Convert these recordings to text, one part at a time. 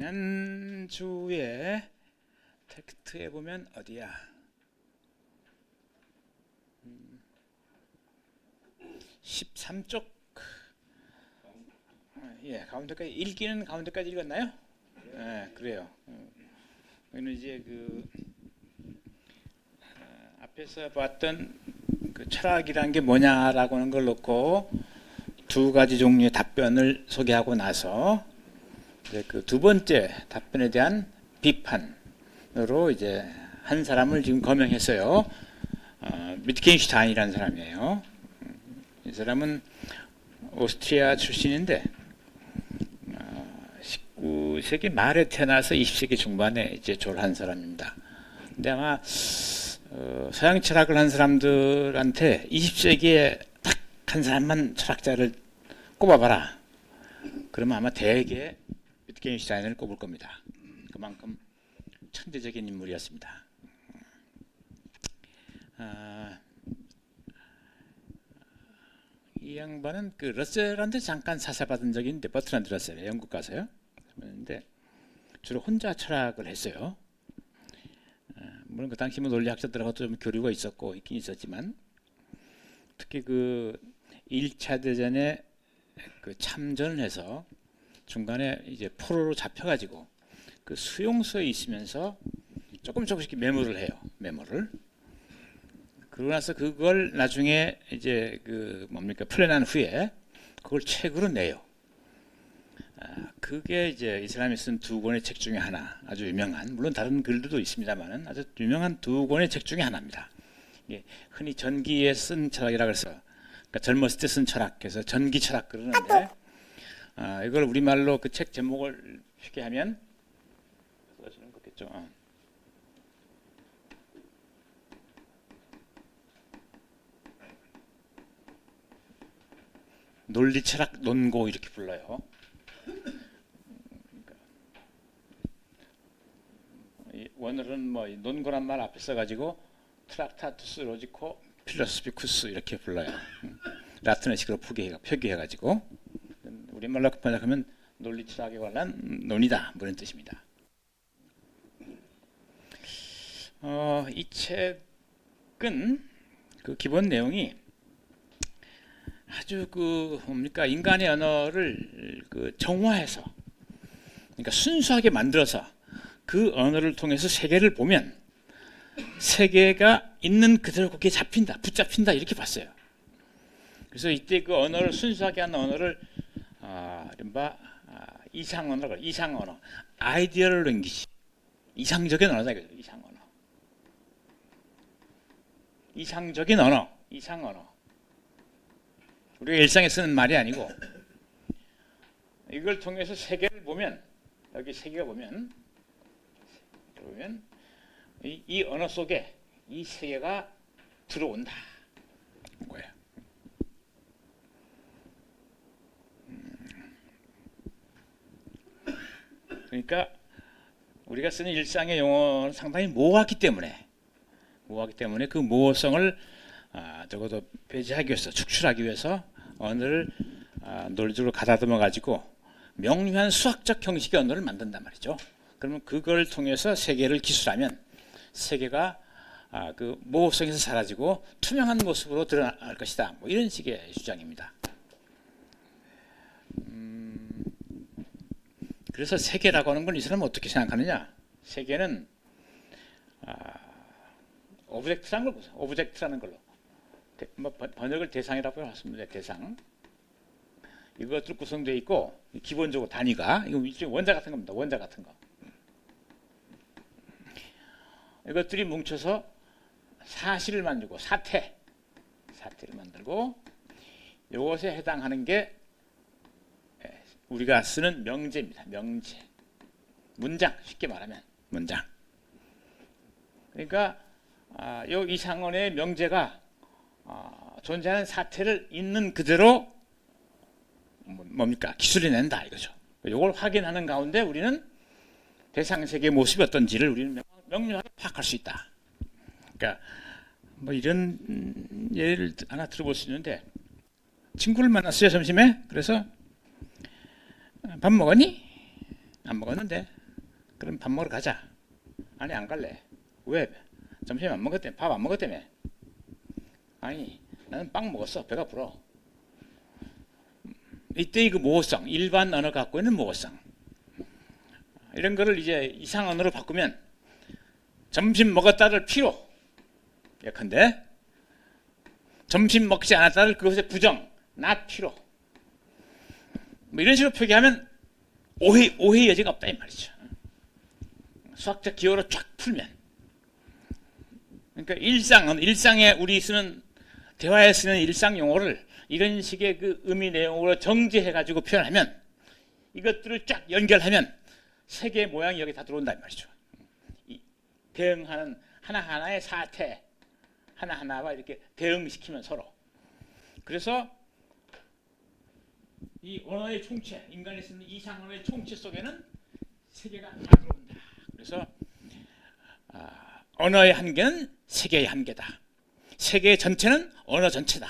지난주에 텍스트에 보면 어디야? 13쪽. 예, 가운데까지 읽기는 가운데까지 읽었나요? 예, 그래요. 여기는 이제 앞에서 봤던 그 철학이란 게 뭐냐라고 하는 걸 놓고 두 가지 종류의 답변을 소개하고 나서 그 두 번째 답변에 대한 비판으로 이제 한 사람을 지금 거명했어요. 위트겐슈타인이라는 사람이에요. 이 사람은 오스트리아 출신인데 19세기 말에 태어나서 20세기 중반에 이제 졸한 사람입니다. 근데 아마 서양 철학을 한 사람들한테 20세기에 딱 한 사람만 철학자를 꼽아봐라. 그러면 아마 대개 위트겐슈타인을 꼽을 겁니다. 그만큼 천재적인 인물이었습니다. 이 양반은 그 러셀한테 잠깐 사사받은 적이 있는데, 버트란드 러셀, 영국 가서요. 그런데 주로 혼자 철학을 했어요. 물론 그 당시 논리학자들하고 좀 교류가 있었고 있긴 있었지만, 특히 그 1차 대전에 그 참전을 해서 중간에 이제 포로로 잡혀가지고 그 수용소에 있으면서 조금씩 메모를 해요. 메모를. 그러고 나서 그걸 나중에 이제 그 뭡니까 풀려난 후에 그걸 책으로 내요. 그게 이제 이 사람이 쓴 두 권의 책 중에 하나, 아주 유명한, 물론 다른 글들도 있습니다만은 아주 유명한 두 권의 책 중에 하나입니다. 흔히 전기에 쓴 철학이라고 해서, 그러니까 젊었을 때 쓴 철학, 그래서 전기 철학 그러는데, 이걸 우리말로 그 책 제목을 쉽게 하면 써주는 거겠죠. 논리 철학 논고 이렇게 불러요. 원어는 뭐 논고란 말 앞에 써가지고 트락타투스 로지코 필로소피쿠스 이렇게 불러요. 라틴어식으로 표기해가지고 우리말로 번역하면 논리 철학에 관한 논이다, 뭐 이런 뜻입니다. 이 책은 그 기본 내용이 아주 그 뭡니까 인간의 언어를 그 정화해서, 그러니까 순수하게 만들어서 그 언어를 통해서 세계를 보면 세계가 있는 그대로 거기에 잡힌다, 붙잡힌다 이렇게 봤어요. 그래서 이때 그 언어를 순수하게 하는 언어를 이른바 이상 언어가 이상 언어, 아이디얼 랭귀지, 이상적인 언어다 이거죠. 이상 언어, 이상적인 언어, 이상 언어. 우리가 일상에 쓰는 말이 아니고 이걸 통해서 세계를 보면, 여기 세계가 보면 이 언어 속에 이 세계가 들어온다 거예요. 그러니까 우리가 쓰는 일상의 용어는 상당히 모호하기 때문에 그 모호성을 적어도 배제하기 위해서, 축출하기 위해서 언어를 논리적으로 가다듬어 가지고 명료한 수학적 형식의 언어를 만든단 말이죠. 그러면 그걸 통해서 세계를 기술하면 세계가 그 모호성에서 사라지고 투명한 모습으로 드러날 것이다, 뭐 이런 식의 주장입니다. 그래서 세계라고 하는 걸 이 사람은 어떻게 생각하느냐? 세계는 오브젝트라는 걸 보세요. 오브젝트라는 걸로 번역을 대상이라고 했습니다. 대상. 이것들 구성되어 있고, 기본적으로 단위가 이거 일종의 원자 같은 겁니다. 원자 같은 거. 이것들이 뭉쳐서 사실을 만들고, 사태를 만들고, 이것에 해당하는 게 우리가 쓰는 명제입니다. 명제. 문장, 쉽게 말하면 문장. 그러니까 이 이상원의 명제가 존재하는 사태를 있는 그대로 뭡니까 기술해낸다 이거죠. 이걸 확인하는 가운데 우리는 대상 세계의 모습이 어떤지를 우리는 명료하게 파악할 수 있다. 그러니까 뭐 이런 예를 하나 들어볼 수 있는데, 친구를 만났어요 점심에. 그래서 밥 먹었니? 안 먹었는데. 그럼 밥 먹으러 가자. 아니 안 갈래. 왜? 점심 안 먹었대. 밥 안 먹었다며. 아니 나는 빵 먹었어. 배가 불어. 이때의 그 모호성, 일반 언어 갖고 있는 모호성, 이런 거를 이제 이상 언어로 바꾸면 점심 먹었다를 필요. 예컨대 점심 먹지 않았다를 그것의 부정, not 필요. 뭐 이런 식으로 표기하면 오해 여지가 없다 이 말이죠. 수학적 기호로 쫙 풀면. 그러니까 일상에 우리 쓰는 대화에 쓰는 일상 용어를 이런 식의 그 의미 내용으로 정제해 가지고 표현하면, 이것들을 쫙 연결하면 세계의 모양이 여기 다 들어온다 이 말이죠. 대응하는 하나하나의 사태, 하나하나와 이렇게 대응시키면 서로. 그래서 이 언어의 총체, 인간이 쓰는 이상 언어의 총체 속에는 세계가 다 들어온다. 그래서 언어의 한계는 세계의 한계다. 세계 전체는 언어 전체다.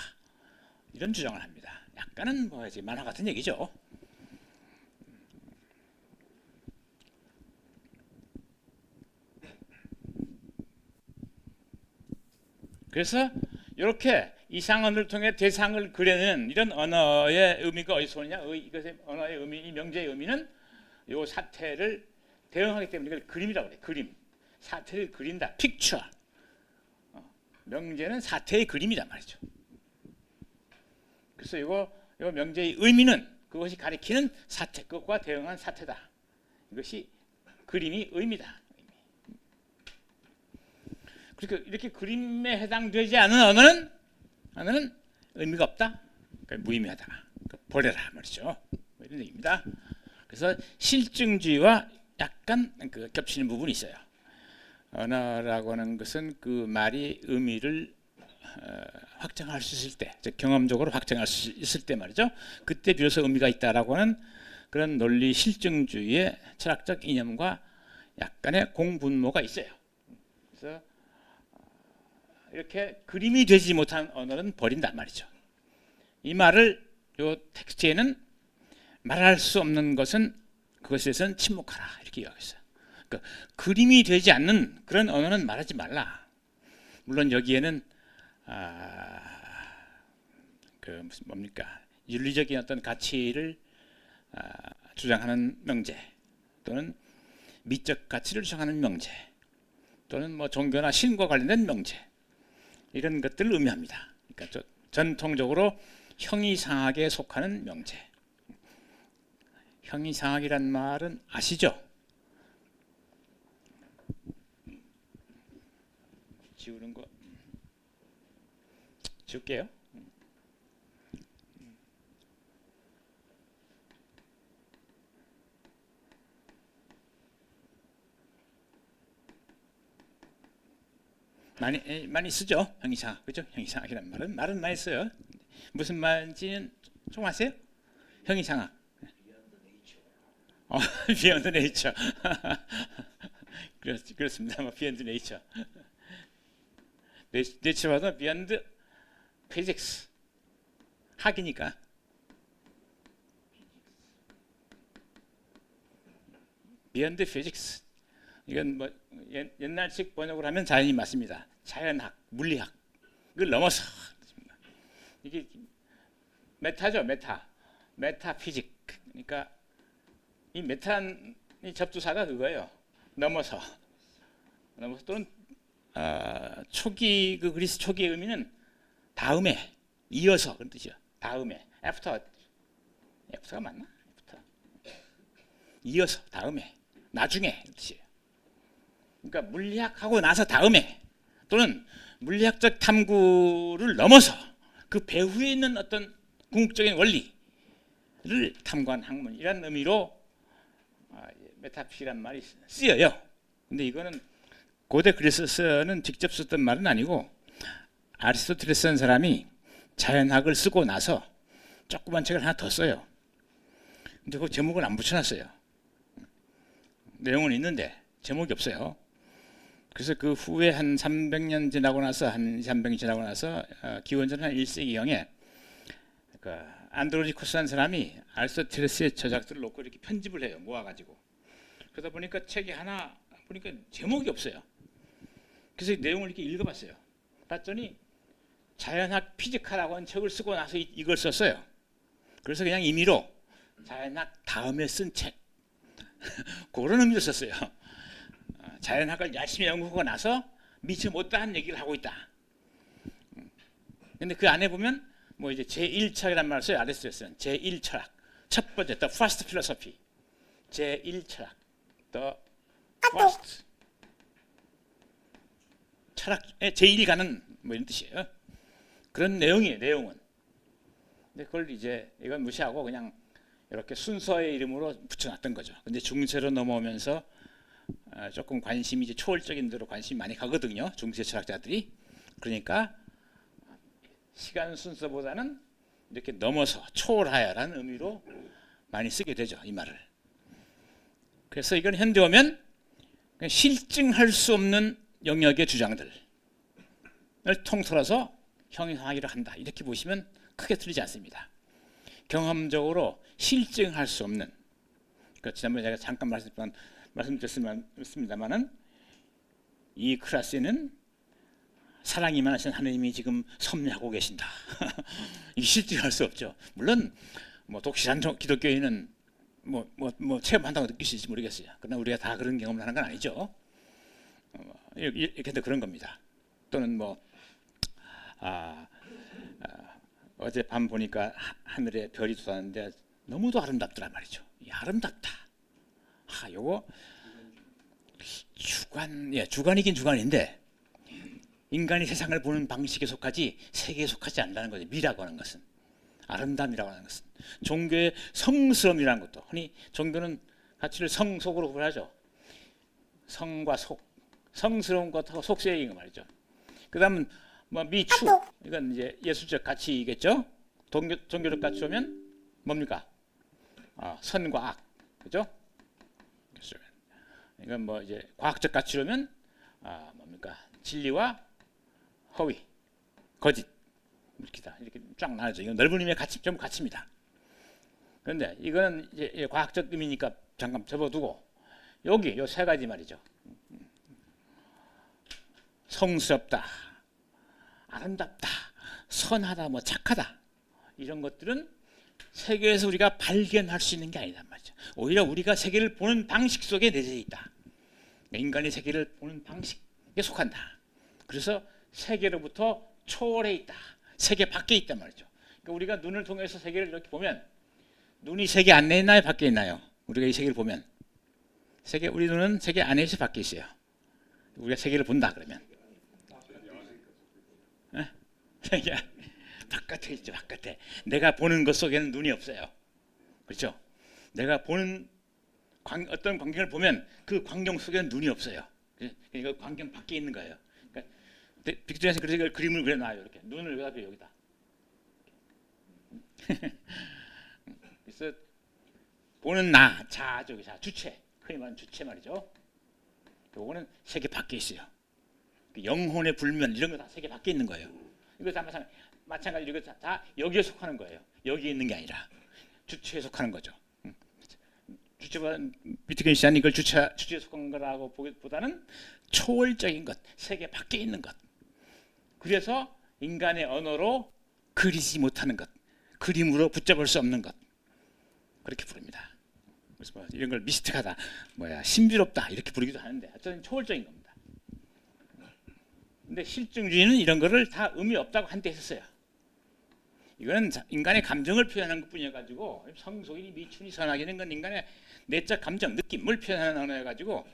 이런 주장을 합니다. 약간은 뭐 이제 만화 같은 얘기죠. 그래서 이렇게 이상언어를 통해 대상을 그려내는 이런 언어의 의미가 어디서 오느냐? 이것의 언어의 의미, 이 명제의 의미는 이 사태를 대응하기 때문에 이걸 그림이라고 그래. 그림. 사태를 그린다. 픽처. 명제는 사태의 그림이란 말이죠. 그래서 이거 명제의 의미는 그것이 가리키는 사태, 그것과 대응한 사태다. 이것이 그림이 의미다. 그러니까 이렇게 그림에 해당되지 않은 언어는 의미가 없다. 그러니까 무의미하다. 그러니까 버려라 말이죠. 이런 얘기입니다. 그래서 실증주의와 약간 그 겹치는 부분이 있어요. 언어라고 하는 것은 그 말이 의미를 확정할 수 있을 때, 즉 경험적으로 확정할 수 있을 때 말이죠. 그때 비로소 의미가 있다라고 하는 그런 논리 실증주의의 철학적 이념과 약간의 공분모가 있어요. 그래서 이렇게 그림이 되지 못한 언어는 버린단 말이죠. 이 말을 요 텍스트에는 말할 수 없는 것은 그것에 대해서는 침묵하라 이렇게 이야기했어요. 그러니까 그림이 되지 않는 그런 언어는 말하지 말라. 물론 여기에는 그 무슨 뭡니까 윤리적인 어떤 가치를 주장하는 명제, 또는 미적 가치를 주장하는 명제, 또는 뭐 종교나 신과 관련된 명제, 이런 것들을 의미합니다. 그러니까 전통적으로 형이상학에 속하는 명제. 형이상학이란 말은 아시죠? 지우는 거 지울게요. 많이 쓰죠. 형이상학. 그죠? 형이상학이란 말은 많이 써요. 무슨 말인지는 좀 아세요? 형이상학. Beyond Nature. 그렇습니다. 뭐 Beyond Nature. Nature보다 Beyond Physics. 학이니까. Beyond Physics. 이건 뭐 옛날식 번역을 하면 자연이 맞습니다. 자연학, 물리학. 이걸 넘어서. 이게 메타죠, 메타피직. 그러니까 이 메타는 접두사가 그거예요. 넘어서 또는 초기 그 그리스 초기의 의미는 다음에, 이어서 그런 뜻이요. 다음에, after가 맞나? after. 이어서, 다음에, 나중에 이런 뜻이에요. 그러니까 물리학하고 나서 다음에, 또는 물리학적 탐구를 넘어서 그 배후에 있는 어떤 궁극적인 원리를 탐구한 학문이라는 의미로 메타피란 말이 쓰여요. 근데 이거는 고대 그리스에서는 직접 썼던 말은 아니고 아리스토텔레스라는 사람이 자연학을 쓰고 나서 조그만 책을 하나 더 써요. 근데 그 제목을 안 붙여놨어요. 내용은 있는데 제목이 없어요. 그래서 그 후에 한 300년 지나고 나서, 한 300년 지나고 나서 기원전 한 1세기경에 그 안드로니코스라는 사람이 아리스토텔레스의 저작들을 놓고 이렇게 편집을 해요. 모아가지고. 그러다 보니까 책이 하나 보니까 제목이 없어요. 그래서 내용을 이렇게 읽어봤어요. 봤더니 자연학 피지컬이라고 하는 책을 쓰고 나서 이걸 썼어요. 그래서 그냥 임의로 자연학 다음에 쓴 책 그런 의미로 썼어요. 자연학을 열심히 연구하고 나서 미처 못다한 얘기를 하고 있다. 근데 그 안에 보면 뭐 이제 제1철학이란 말을 써요. 아리스토텔레스는 제1철학. 첫 번째 the first philosophy. 제1철학. the first. 철학의 제1가는 뭐 이런 뜻이에요. 그런 내용이에요. 내용은. 근데 그걸 이제 이건 무시하고 그냥 이렇게 순서의 이름으로 붙여놨던 거죠. 근데 중세로 넘어오면서 조금 관심이 이제 초월적인 데로 관심이 많이 가거든요. 중세 철학자들이. 그러니까 시간 순서보다는 이렇게 넘어서 초월하여라는 의미로 많이 쓰게 되죠. 이 말을. 그래서 이건 현대 오면 실증할 수 없는 영역의 주장들을 통틀어서 형용하기로 한다. 이렇게 보시면 크게 틀리지 않습니다. 경험적으로 실증할 수 없는, 그러니까 지난번에 제가 잠깐 말씀드렸습니다만은 이 클래스에는 사랑이 임하신 하나님이 지금 섭리하고 계신다. 이 실증할 수 없죠. 물론 뭐 독실한 기독교인은 뭐 체험한다고 느끼실지 모르겠어요. 그러나 우리가 다 그런 경험을 하는 건 아니죠. 이렇게 그런 겁니다. 또는 뭐 어제 밤 보니까 하늘에 별이 쏟았는데 너무도 아름답더란 말이죠. 아름답다. 요거 주관이긴 주관인데 인간이 세상을 보는 방식에 속하지 세계에 속하지 않는다는 거죠. 미라고 하는 것은, 아름다움이라고 하는 것은, 종교의 성스러움이라는 것도, 흔히 종교는 가치를 성속으로 구분하죠. 성과 속, 성스러운 것하고 속세인 거 말이죠. 그다음은 뭐 미추, 이건 이제 예술적 가치이겠죠. 종교적 가치 오면 뭡니까? 선과 악, 그죠? 이건 뭐 이제 과학적 가치로 오면 뭡니까? 진리와 허위, 거짓, 이렇게 쫙 나눠져. 이건 넓은 의미의 가치, 전부 가치입니다. 그런데 이거는 이제 과학적 의미니까 잠깐 접어두고 여기 요 세 가지 말이죠. 성스럽다, 아름답다, 선하다, 뭐 착하다, 이런 것들은 세계에서 우리가 발견할 수 있는 게 아니란 말이죠. 오히려 우리가 세계를 보는 방식 속에 내재해 있다. 인간이 세계를 보는 방식에 속한다. 그래서 세계로부터 초월해 있다. 세계 밖에 있단 말이죠. 그러니까 우리가 눈을 통해서 세계를 이렇게 보면 눈이 세계 안에 있나요, 밖에 있나요? 우리가 이 세계를 보면 우리 눈은 세계 안에 있어, 밖에 있어요. 우리가 세계를 본다 그러면 세계 바깥에 있죠. 바깥에. 내가 보는 것 속에는 눈이 없어요. 그렇죠? 내가 보는 어떤 광경을 보면 그 광경 속에는 눈이 없어요. 그러니까 광경 밖에 있는 거예요. 그러니까 빅토리아에서 그래서 그림을 그려놔요. 이렇게 눈을 여기다. 그래서 보는 저기 주체, 흔히 말하는 주체 말이죠. 요거는 세계 밖에 있어요. 영혼의 불면 이런 거 다 세계 밖에 있는 거예요. 이거 다 마찬가지로 이거 다 여기에 속하는 거예요. 여기에 있는 게 아니라 주체에 속하는 거죠. 주체보다 비트겐시아는 이걸 주체에 속한 거라고 보기보다는 초월적인 것, 세계 밖에 있는 것. 그래서 인간의 언어로 그리지 못하는 것, 그림으로 붙잡을 수 없는 것, 그렇게 부릅니다. 그래서 뭐 이런 걸 미스틱하다, 신비롭다 이렇게 부르기도 하는데 어쨌든 초월적인 겁니다. 근데 실증주의는 이런 거를 다 의미 없다고 한때 했었어요. 이거는 인간의 감정을 표현하는 것뿐이어 가지고 성속이니 미춘이 선하기 이런 건 인간의 내적 감정, 느낌을 표현하는 언어여 가지고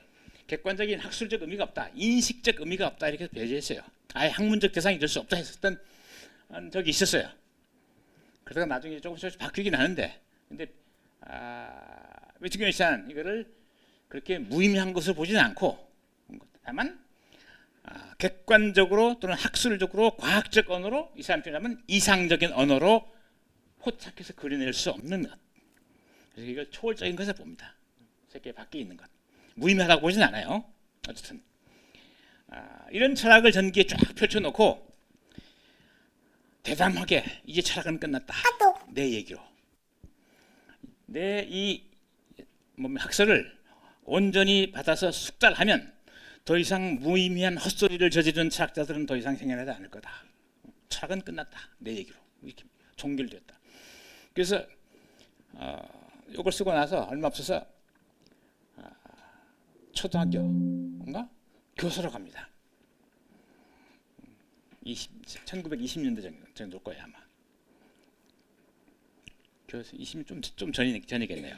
객관적인 학술적 의미가 없다, 인식적 의미가 없다 이렇게 배제했어요. 아예 학문적 대상이 될 수 없다 했었던 적이 있었어요. 그러다가 나중에 조금씩 바뀌긴 하는데, 근데 위트겐슈타인 이거를 그렇게 무의미한 것을 보지는 않고, 다만 객관적으로 또는 학술적으로 과학적 언어로 이 사람 표현하면 이상적인 언어로 포착해서 그려낼 수 없는 것. 그래서 이걸 초월적인 것을 봅니다. 세계 밖에 있는 것. 무의미하다고 보진 않아요. 어쨌든 이런 철학을 전기에 쫙 펼쳐놓고 대담하게 이제 철학은 끝났다. 내 얘기로. 내 이 학설을 온전히 받아서 숙달하면 더 이상 무의미한 헛소리를 저지르는 철학자들은 더 이상 생겨나지 않을 거다. 철학은 끝났다. 내 얘기로 이렇게 종결됐다. 그래서 이걸 쓰고 나서 얼마 없어서 초등학교인가 교수로 갑니다. 1920년대 정도일 거예요 아마. 교수 20년 좀 전이겠네요.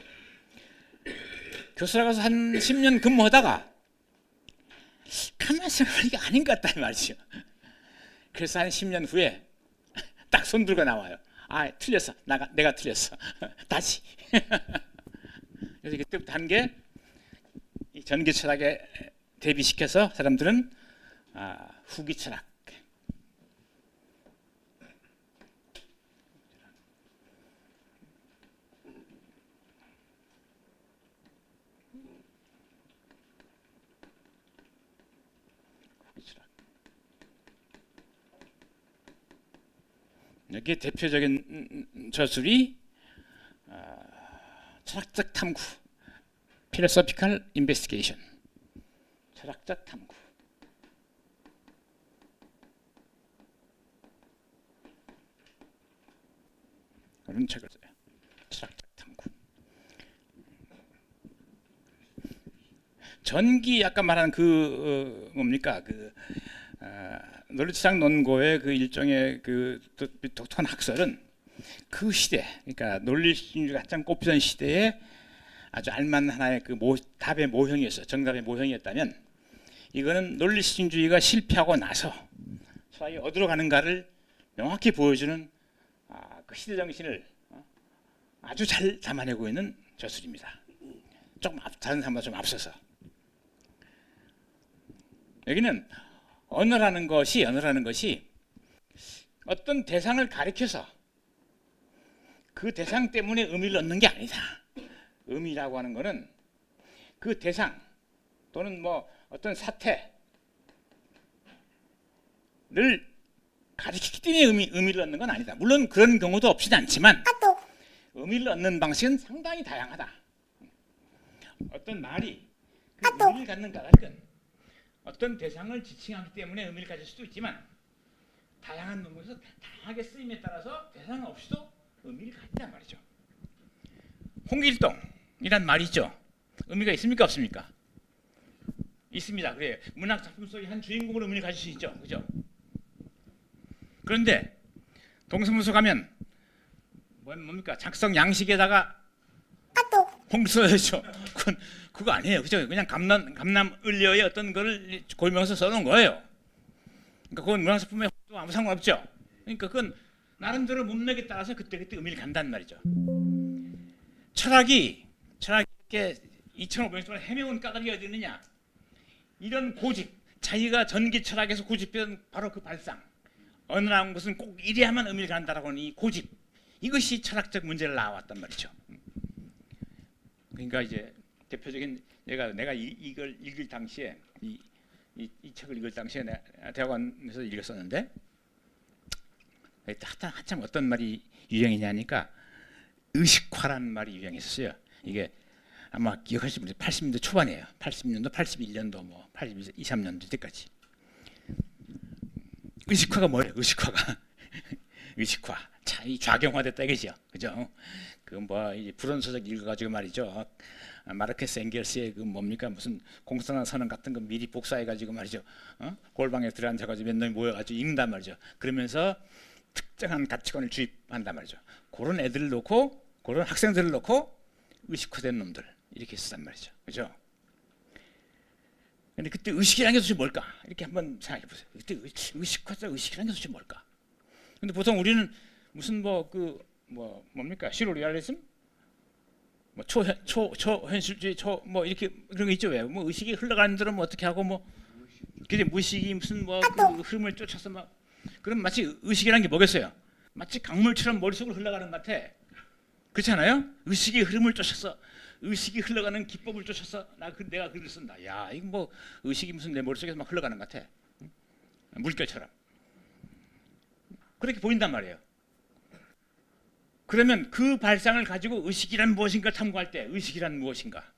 교수라 가서 한 10년 근무하다가 가만히 생각하니까 아닌 것 같다 이 말이죠. 그래서 한 10년 후에 딱 손 들고 나와요. 아 틀렸어. 내가 틀렸어. 다시. 그래서 그때부터 한 게 전기 철학에 대비시켜서 사람들은 후기 철학. 여기 대표적인 저술이 철학적 탐구, philosophical investigation, 철학적 탐구. 그런 책을 써요. 철학적 탐구. 전기 아까 말한 그 뭡니까 그 논리철학 논고의 그 일종의 그 독특한 학설은 그 시대, 그러니까 논리주의가 한창 꼽히던 시대에 아주 알만한 하나의 그 답의 모형이었어. 정답의 모형이었다면 이거는 논리주의가 실패하고 나서 철학이 어디로 가는가를 명확히 보여주는 그 시대 정신을 아주 잘 담아내고 있는 저술입니다. 조금 다른 사람보다 좀 앞서서. 여기는 언어라는 것이 어떤 대상을 가리켜서 그 대상 때문에 의미를 얻는 게 아니다. 의미라고 하는 것은 그 대상 또는 뭐 어떤 사태를 가리키기 때문에 의미를 얻는 건 아니다. 물론 그런 경우도 없지는 않지만 의미를 얻는 방식은 상당히 다양하다. 어떤 말이 그 의미를 갖는 까닭은 어떤 대상을 지칭하기 때문에 의미를 가질 수도 있지만 다양한 논문에서 다양하게 쓰임에 따라서 대상 없이도 의미를 갖는단 말이죠. 홍길동이란 말이 있죠. 의미가 있습니까 없습니까? 있습니다. 그래요. 문학 작품 속의 한 주인공으로 의미를 가질 수 있죠. 그죠? 그런데 동서문서 가면 뭡니까? 작성 양식에다가 홍서였죠. 그거 아니에요. 그죠? 그냥 감남을려의 어떤 거를 골명서 써놓은 거예요. 그러니까 그건 문학작품에 아무 상관없죠. 그러니까 그건 나름대로 문맥에 따라서 그때그때 의미를 간다는 말이죠. 철학이 이렇게 2,500년 동안 헤매온 까닭이 어디 있느냐? 이런 고집, 자기가 전기 철학에서 고집했던 바로 그 발상. 언어라는 것은 꼭 이래야만 의미를 간다라고 하는 이 고집. 이것이 철학적 문제를 낳아왔단 말이죠. 그러니까 이제 대표적인 내가 이걸 읽을 당시에 이 책을 읽을 당시에 내가 대학원에서 읽었었는데 한참 어떤 말이 유행이냐니까 의식화라는 말이 유행했었어요. 이게 아마 기억하시는 분들 80년대 초반이에요. 80년도, 81년도, 뭐 82, 23년도 때까지. 의식화가 뭐예요? 의식화가 의식화. 참 이 좌경화됐다 이거죠. 그죠? 그 뭐 불온서적 읽어가지고 말이죠. 마르케스 엥겔스의 그 뭡니까 무슨 공산당 선언 같은 거 미리 복사해가지고 말이죠. 골방에 들어앉아가지고 몇 놈이 모여가지고 읽는단 말이죠. 그러면서 특정한 가치관을 주입한단 말이죠. 그런 애들을 놓고 그런 학생들을 놓고 의식화된 놈들 이렇게 썼단 말이죠. 그죠? 근데 그때 의식이라는 게 도대체 뭘까? 이렇게 한번 생각해 보세요. 그때 의식화자 의식이라는 게 도대체 뭘까? 근데 보통 우리는 무슨 뭡니까? 시로 리얼리즘? 뭐 초현실주의 뭐 이렇게 그런 거 있죠. 왜? 뭐 의식이 흘러가는 대로 뭐 어떻게 하고 뭐 그게 무의식이 무슨 뭐 그 흐름을 쫓아서 막 그럼 마치 의식이라는 게 뭐겠어요? 마치 강물처럼 머릿속으로 흘러가는 것 같아. 그렇지 않아요? 의식의 흐름을 쫓아서 의식이 흘러가는 기법을 쫓아서 내가 글을 쓴다. 야, 이거 뭐 의식이 무슨 내 머릿속에서 막 흘러가는 것 같아. 물결처럼. 그렇게 보인단 말이에요. 그러면 그 발상을 가지고 의식이란 무엇인가 탐구할 때 의식이란 무엇인가?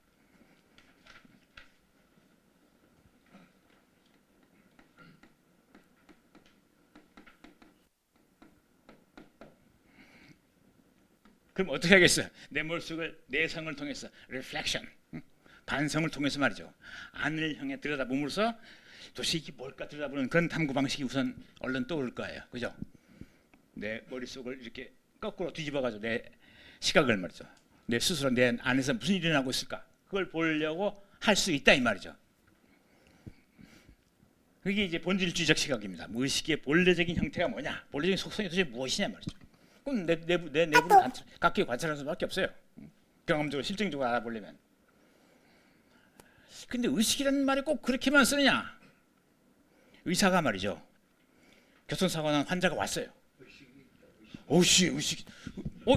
그럼 어떻게 하겠어요? 내 머릿속을 내성을 통해서 reflection, 반성을 통해서 말이죠. 안을 향해 들여다봄으로써 도대체 이게 뭘까 들여다보는 그런 탐구 방식이 우선 얼른 떠오를 거예요. 그죠? 내 머릿속을 이렇게 거꾸로 뒤집어가지고 내 시각을 말이죠. 내 스스로 내 안에서 무슨 일이 일어나고 있을까? 그걸 보려고 할 수 있다 이 말이죠. 그게 이제 본질주의적 시각입니다. 의식의 본래적인 형태가 뭐냐? 본래적인 속성이 도대체 무엇이냐 말이죠. 그럼 내 내부를 각기 관찰할 수밖에 없어요. 경험적으로 실증적으로 알아보려면. 근데 의식이라는 말이 꼭 그렇게만 쓰느냐? 의사가 말이죠. 교통사고 난 환자가 왔어요. 의식.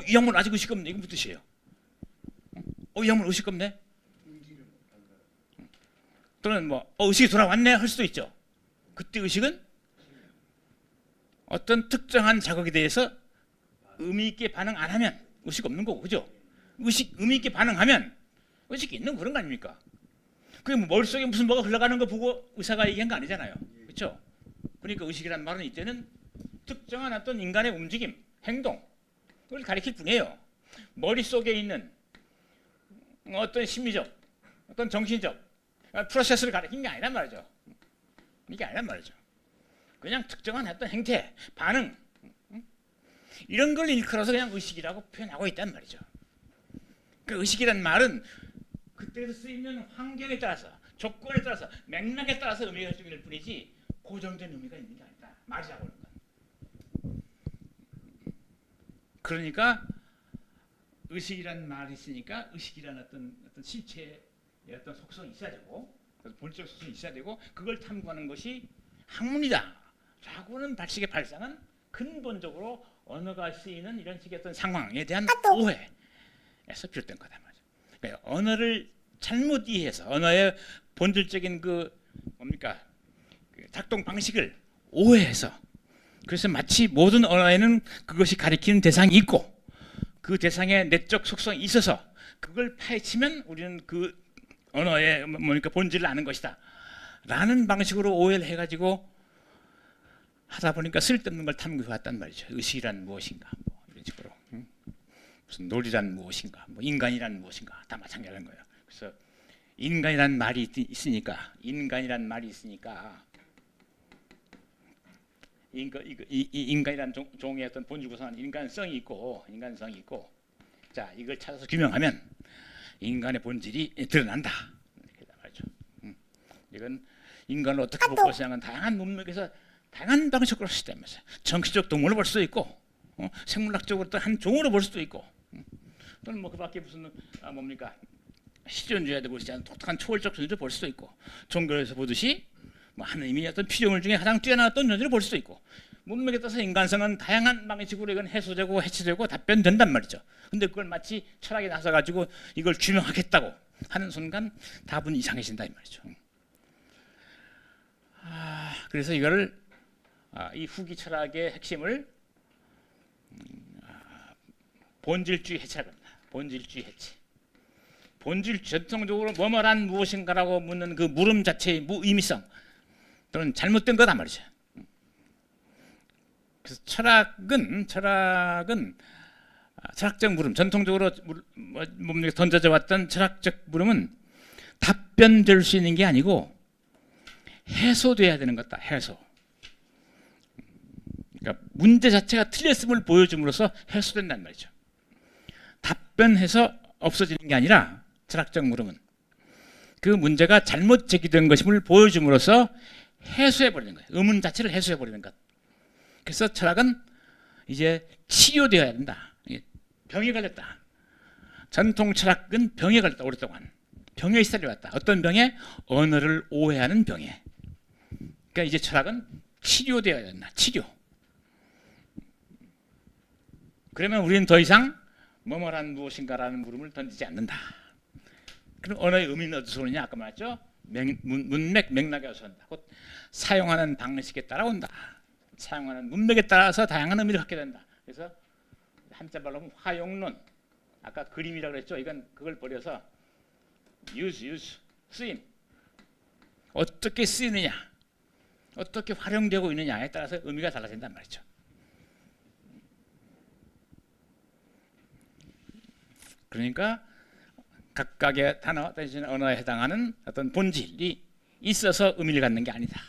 이 양반 아직 의식 없네. 이건 무슨 뜻이에요? 이 양반 의식 없네. 또는 의식이 돌아왔네 할 수도 있죠. 그때 의식은 어떤 특정한 자극에 대해서 의미 있게 반응 안 하면 의식 없는 거고, 그죠? 의미 있게 반응하면 의식이 있는 그런 거 아닙니까? 그게 머릿속에 무슨 뭐가 흘러가는 거 보고 의사가 얘기한 거 아니잖아요. 그렇죠? 그러니까 의식이란 말은 이때는 특정한 어떤 인간의 움직임, 행동, 그걸 가리킬 뿐이에요. 머릿속에 있는 어떤 심리적, 어떤 정신적 프로세스를 가리킨 게 아니란 말이죠. 이게 아니란 말이죠. 그냥 특정한 어떤 행태, 반응 이런 걸 일컬어서 그냥 의식이라고 표현하고 있단 말이죠. 그 의식이란 말은 그때에서 쓰이는 환경에 따라서, 조건에 따라서, 맥락에 따라서 의미가 결정될 뿐이지 고정된 의미가 있는 게 아니다. 말이라고 하는 건. 그러니까 의식이란 말이 있으니까 의식이란 어떤 실체의 어떤 속성이 있어야 되고, 본질적 속성이 있어야 되고, 그걸 탐구하는 것이 학문이다라고는 발식의 발상은 근본적으로 언어가 쓰이는 이런 식의 어떤 상황에 대한 오해에서 비롯된 거다 말이죠. 그러니까 언어를 잘못 이해해서 언어의 본질적인 그 작동 방식을 오해해서, 그래서 마치 모든 언어에는 그것이 가리키는 대상이 있고 그 대상의 내적 속성이 있어서 그걸 파헤치면 우리는 그 언어의 본질을 아는 것이다 라는 방식으로 오해를 해가지고 하다 보니까 쓸데없는 걸 탐구해왔단 말이죠. 의식이란 무엇인가, 이런 식으로 무슨 논리란 무엇인가, 인간이란 무엇인가, 다 마찬가지인 거예요. 그래서 인간이란 말이 있으니까 인간이란 종의 어떤 본질 구성한 인간성이 있고, 자 이걸 찾아서 규명하면 인간의 본질이 드러난다. 이렇게 말이죠. 이건 인간을 어떻게 볼 것이냐는 다양한 문맥에서 다양한 방식으로 할 수 있다면서요. 정치적 동물로 볼 수도 있고, 생물학적으로 또 한 종으로 볼 수도 있고, 또는 그 밖에 무슨 실존주의자들 보시지 않은 독특한 초월적 존재를 볼 수도 있고, 종교에서 보듯이 하나님이 어떤 피조물 중에 가장 뛰어난 어떤 존재를 볼 수도 있고, 문맥에 따라서 인간성은 다양한 방식으로 이건 해소되고 해치되고 답변된단 말이죠. 근데 그걸 마치 철학에 나서 가지고 이걸 규명하겠다고 하는 순간 답은 이상해진다 이 말이죠. 그래서 이거를 이 후기 철학의 핵심을 본질주의 해체라고 합니다. 본질주의 해체. 전통적으로 뭐뭐란 무엇인가라고 묻는 그 물음 자체의 무의미성 또는 잘못된 거다 말이죠. 그래서 철학은 철학적 물음, 전통적으로 던져져 왔던 철학적 물음은 답변될 수 있는 게 아니고 해소돼야 되는 것다. 해소. 그러니까 문제 자체가 틀렸음을 보여줌으로써 해소된단 말이죠. 답변해서 없어지는 게 아니라 철학적 물음은 그 문제가 잘못 제기된 것임을 보여줌으로써 해소해버리는 거예요. 의문 자체를 해소해버리는 것. 그래서 철학은 이제 치료되어야 된다. 병에 걸렸다. 전통 철학은 병에 걸렸다. 오랫동안 병에 시달려왔다. 어떤 병에? 언어를 오해하는 병에. 그러니까 이제 철학은 치료되어야 된다. 치료. 그러면 우리는 더 이상 뭐뭐란 무엇인가라는 물음을 던지지 않는다. 그럼 언어의 의미는 어디서 오느냐? 아까 말했죠. 문맥, 맥락에서 온다. 곧 사용하는 방식에 따라 온다. 사용하는 문맥에 따라서 다양한 의미를 갖게 된다. 그래서 한자 말로 하면 화용론. 아까 그림이라고 그랬죠. 이건 그걸 버려서 use, 쓰임. 어떻게 쓰이느냐, 어떻게 활용되고 있느냐에 따라서 의미가 달라진단 말이죠. 그러니까 각각의 단어 대신 언어에 해당하는 어떤 본질이 있어서 의미를 갖는 게 아니다.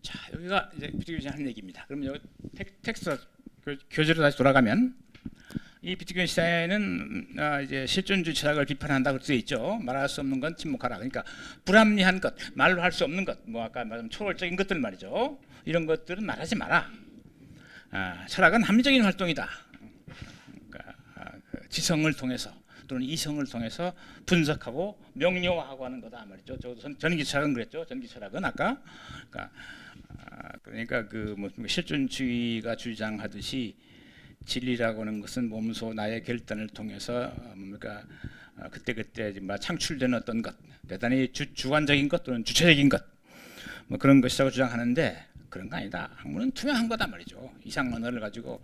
자, 여기가 이제 비트겐슈타인 하는 얘기입니다. 그럼 여기 텍스트 교재로 다시 돌아가면 이 비트겐슈타인은 이제 실존주의 철학을 비판한다 그럴 수 있죠. 말할 수 없는 건 침묵하라. 그러니까 불합리한 것, 말로 할 수 없는 것, 뭐 아까 말한 초월적인 것들 말이죠. 이런 것들은 말하지 마라. 철학은 합리적인 활동이다. 그러니까 그 지성을 통해서 또는 이성을 통해서 분석하고 명료화하고 하는 거다 말이죠. 전기 철학은 그랬죠. 전기 철학은 아까 그러니까 그 뭐 실존주의가 주장하듯이 진리라고 하는 것은 몸소 나의 결단을 통해서 뭡니까 그때 창출되는 어떤 것, 대단히 주관적인 것 또는 주체적인 것, 뭐 그런 것이라고 주장하는데 그런 거 아니다. 학문은 투명한 거다 말이죠. 이상 언어를 가지고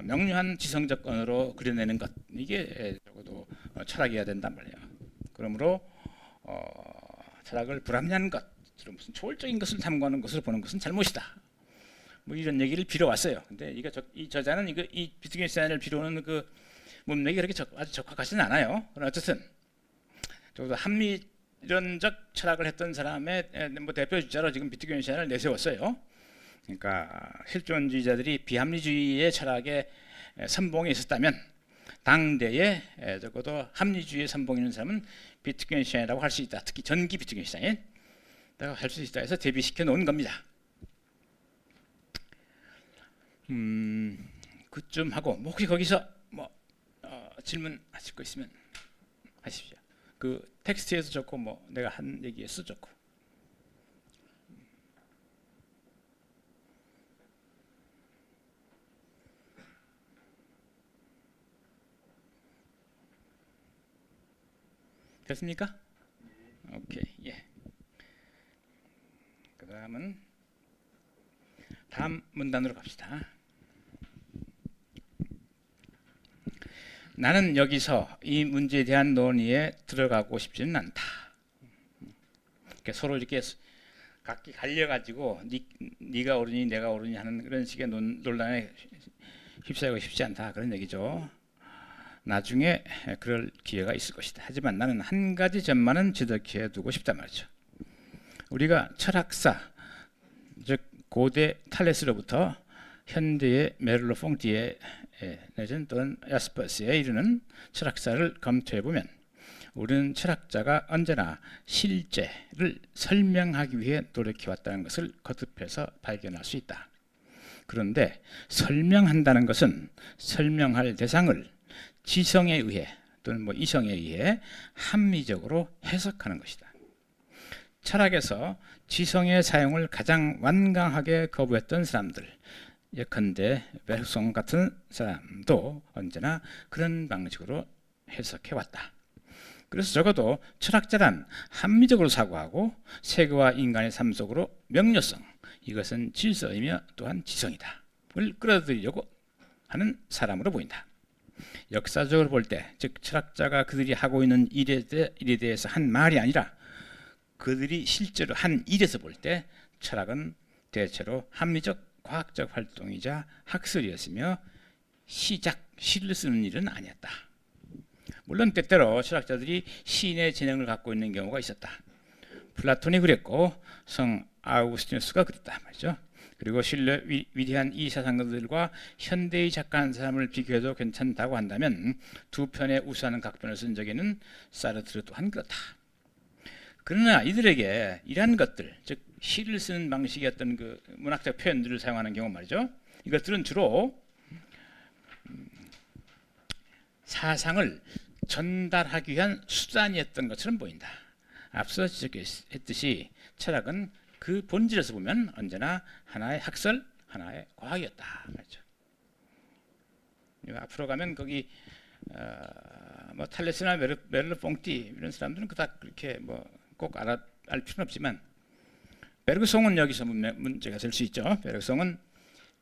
명료한 지성적 언어로 그려내는 것, 이게 적어도 철학이어야 된단 말이에요. 그러므로 철학을 불합리한 것, 무슨 초월적인 것을 탐구하는 것으로 보는 것은 잘못이다. 뭐 이런 얘기를 빌어왔어요. 근데 이 저자는 이 비트겐슈타인을 빌어오는 그 문맥이 그렇게 아주 적합하지는 않아요. 그러나 어쨌든 적어도 합리론적 철학을 했던 사람의 뭐 대표 주자로 지금 비트겐슈타인을 내세웠어요. 그러니까 실존주의자들이 비합리주의의 철학에 선봉에 있었다면 당대에 적어도 합리주의에 선봉에 있는 사람은 비트겐슈타인이라고 할 수 있다. 특히 전기 비트겐슈타인 할 수 있다 해서 대비시켜 놓은 겁니다. 그쯤 하고 뭐 혹시 거기서 뭐 질문하실 거 있으면 하십시오. 그 텍스트에서 좋고 뭐 내가 한 얘기에서 좋고. 됐습니까? 오케이. 예. 그다음은 다음 문단으로 갑시다. 나는 여기서 이 문제에 대한 논의에 들어가고 싶지는 않다. 서로 이렇게 각기 갈려가지고 네가 옳으니 내가 옳으니 하는 그런 식의 논란에 휩싸이고 싶지 않다. 그런 얘기죠. 나중에 그럴 기회가 있을 것이다. 하지만 나는 한 가지 점만은 지적해 두고 싶단 말이죠. 우리가 철학사, 즉 고대 탈레스로부터 현대의 메를로 퐁티에 내지는 또는 야스퍼스에 이르는 철학사를 검토해 보면 우리는 철학자가 언제나 실제를 설명하기 위해 노력해왔다는 것을 거듭해서 발견할 수 있다. 그런데 설명한다는 것은 설명할 대상을 지성에 의해 또는 뭐 이성에 의해 합리적으로 해석하는 것이다. 철학에서 지성의 사용을 가장 완강하게 거부했던 사람들, 예컨대 베르송 같은 사람도 언제나 그런 방식으로 해석해왔다. 그래서 적어도 철학자란 합리적으로 사고하고 세계와 인간의 삶 속으로 명료성, 이것은 질서이며 또한 지성이다 를 끌어들이려고 하는 사람으로 보인다. 역사적으로 볼 때, 즉 철학자가 그들이 하고 있는 일에 대해서 한 말이 아니라 그들이 실제로 한 일에서 볼 때 철학은 대체로 합리적 과학적 활동이자 학설이었으며 시를 쓰는 일은 아니었다. 물론 때때로 철학자들이 시인의 재능을 갖고 있는 경우가 있었다. 플라톤이 그랬고 성 아우구스티누스가 그랬다 말이죠. 그리고 실내 위대한 이 사상가들과 현대의 작가 한 사람을 비교해도 괜찮다고 한다면 두 편의 우수한 각본을 쓴 적에는 사르트르 또한 그렇다. 그러나 이들에게 이러한 것들, 즉 시를 쓰는 방식의 어떤 그 문학적 표현들을 사용하는 경우 말이죠. 이것들은 주로 사상을 전달하기 위한 수단이었던 것처럼 보인다. 앞서 지적했듯이 철학은 그 본질에서 보면 언제나 하나의 학설, 하나의 과학이었다 말이죠. 앞으로 가면 거기 뭐 탈레스나 메를로 뽕띠 이런 사람들은 그닥 그렇게 뭐 꼭 알 필요는 없지만 베르그송은 여기서 문제가 될 수 있죠. 베르그송은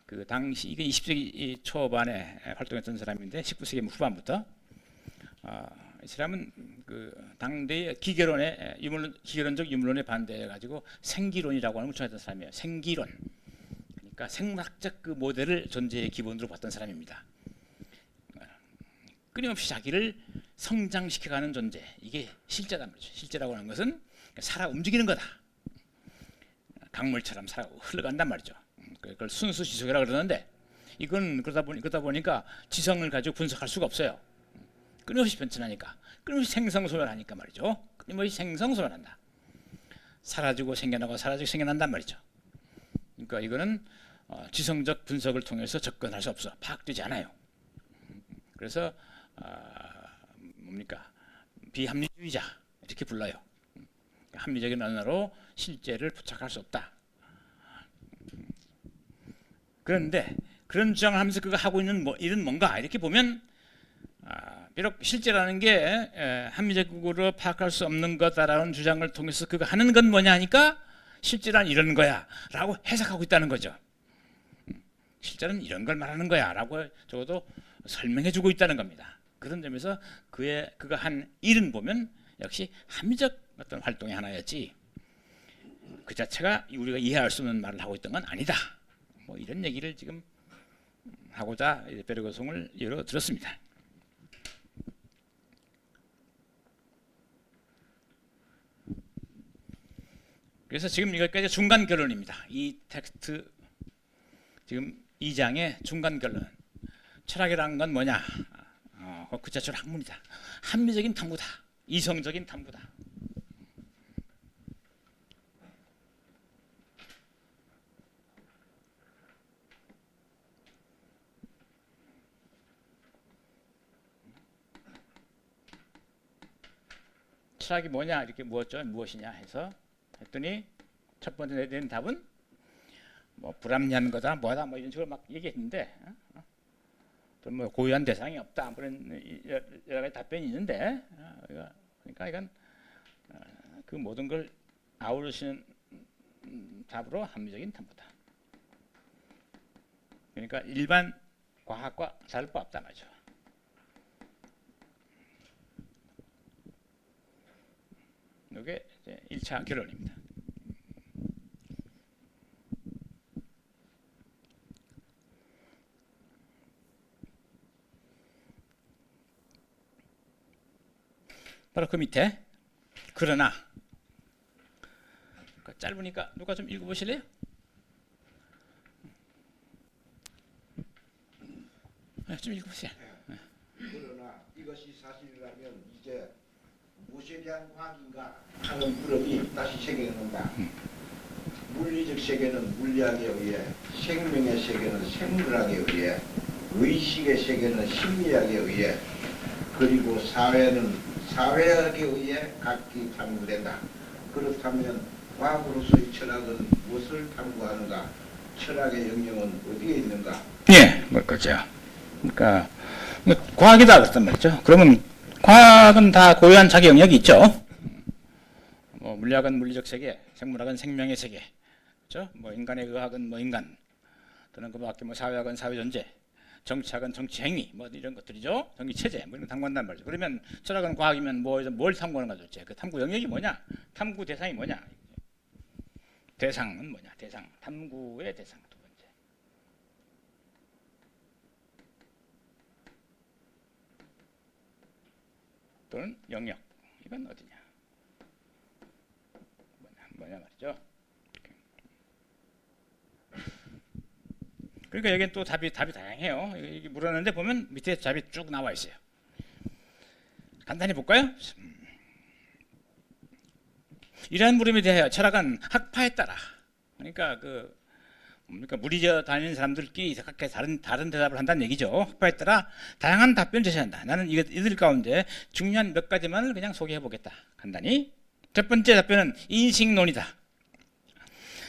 그 당시 이게 20세기 초반에 활동했던 사람인데 19세기 후반부터 이 사람은 그 당대의 기계론적 유물론에 반대해 가지고 생기론이라고 하는 걸 주장했던 사람이에요. 생기론. 그러니까 생물학적 그 모델을 존재의 기본으로 봤던 사람입니다. 끊임없이 자기를 성장시켜가는 존재, 이게 실제란 말이죠. 실제라고 하는 것은 살아 움직이는 거다. 강물처럼 살아 흘러간단 말이죠. 그걸 순수 지속이라고 그러는데 이건 그러다 보니까 지성을 가지고 분석할 수가 없어요. 끊임없이 변천하니까, 끊임없이 생성소멸하니까 말이죠. 끊임없이 생성소멸한다. 사라지고 생겨나고 사라지고 생겨난단 말이죠. 그러니까 이거는 지성적 분석을 통해서 접근할 수 없어. 파악되지 않아요. 그래서 뭡니까? 비합리주의자 이렇게 불러요. 합리적인 언어로 실제를 포착할 수 없다. 그런데 그런 주장을 하면서 그가 하고 있는 일은 뭔가 이렇게 보면 비록 실제라는 게 합리적으로 파악할 수 없는 거다라는 주장을 통해서 그가 하는 건 뭐냐 하니까 실제란 이런 거야 라고 해석하고 있다는 거죠. 실제는 이런 걸 말하는 거야 라고 적어도 설명해 주고 있다는 겁니다. 그런 점에서 그가 한 일은 보면 역시 합리적 어떤 활동의 하나였지 그 자체가 우리가 이해할 수 없는 말을 하고 있던 건 아니다. 뭐 이런 얘기를 지금 하고자 베르그송을 예로 들었습니다. 그래서 지금 이것까지 중간 결론입니다. 이 텍스트 지금 2장의 중간 결론. 철학이라는 건 뭐냐? 그 자체로 학문이다. 합리적인 탐구다. 이성적인 탐구다. 철학이 뭐냐 이렇게 물었죠. 무엇이냐 해서 했더니 첫 번째 내린 답은 뭐 불합리한 거다 뭐다 뭐 이런 식으로 막 얘기했는데 또 뭐 고유한 대상이 없다 그런 여러 가지 답변이 있는데 그러니까 이건 그 모든 걸 아우르시는 답으로 합리적인 탐구다. 그러니까 일반 과학과 다를 바 없다 말이죠. 이게 1차 결론입니다. 바로 그 밑에 그러나 짧으니까 누가 좀 읽어보실래요? 좀 읽어보세요. 그러나 이것이 사실이라면 이제 무엇에 대한 과학인가 하는 물음이 다시 생겨난다. 물리적 세계는 물리학에 의해, 생명의 세계는 생물학에 의해, 의식의 세계는 심리학에 의해, 그리고 사회는 사회학에 의해 각기 탐구된다. 그렇다면 과학으로서의 철학은 무엇을 탐구하는가? 철학의 영역은 어디에 있는가? 예, 뭐 그죠. 그러니까 과학이다 그랬단 말이죠. 그러면 과학은 다 고유한 자기 영역이 있죠. 뭐 물리학은 물리적 세계, 생물학은 생명의 세계, 그렇죠? 뭐 인간의 의학은 뭐 인간, 또는 그 밖에 뭐 사회학은 사회 존재, 정치학은 정치 행위, 뭐 이런 것들이죠. 정치 체제, 뭐 이런 거 탐구한단 말이죠. 그러면 철학은 과학이면 뭘 탐구하는 거죠? 그 탐구 영역이 뭐냐? 탐구 대상이 뭐냐? 대상은 뭐냐? 대상, 탐구의 대상 두 번째. 또는 영역, 이건 어디냐? 뭐냐 말이죠. 그러니까 여기는 또 답이 다양해요. 이게 물었는데 보면 밑에 답이 쭉 나와 있어요. 간단히 볼까요? 이러한 물음에 대하여 철학은 학파에 따라, 그러니까 무리져 다니는 사람들끼리 각각 다른 대답을 한다는 얘기죠. 학파에 따라 다양한 답변을 제시한다. 나는 이들 가운데 중요한 몇 가지만을 그냥 소개해 보겠다. 간단히. 첫 번째 답변은 인식론이다.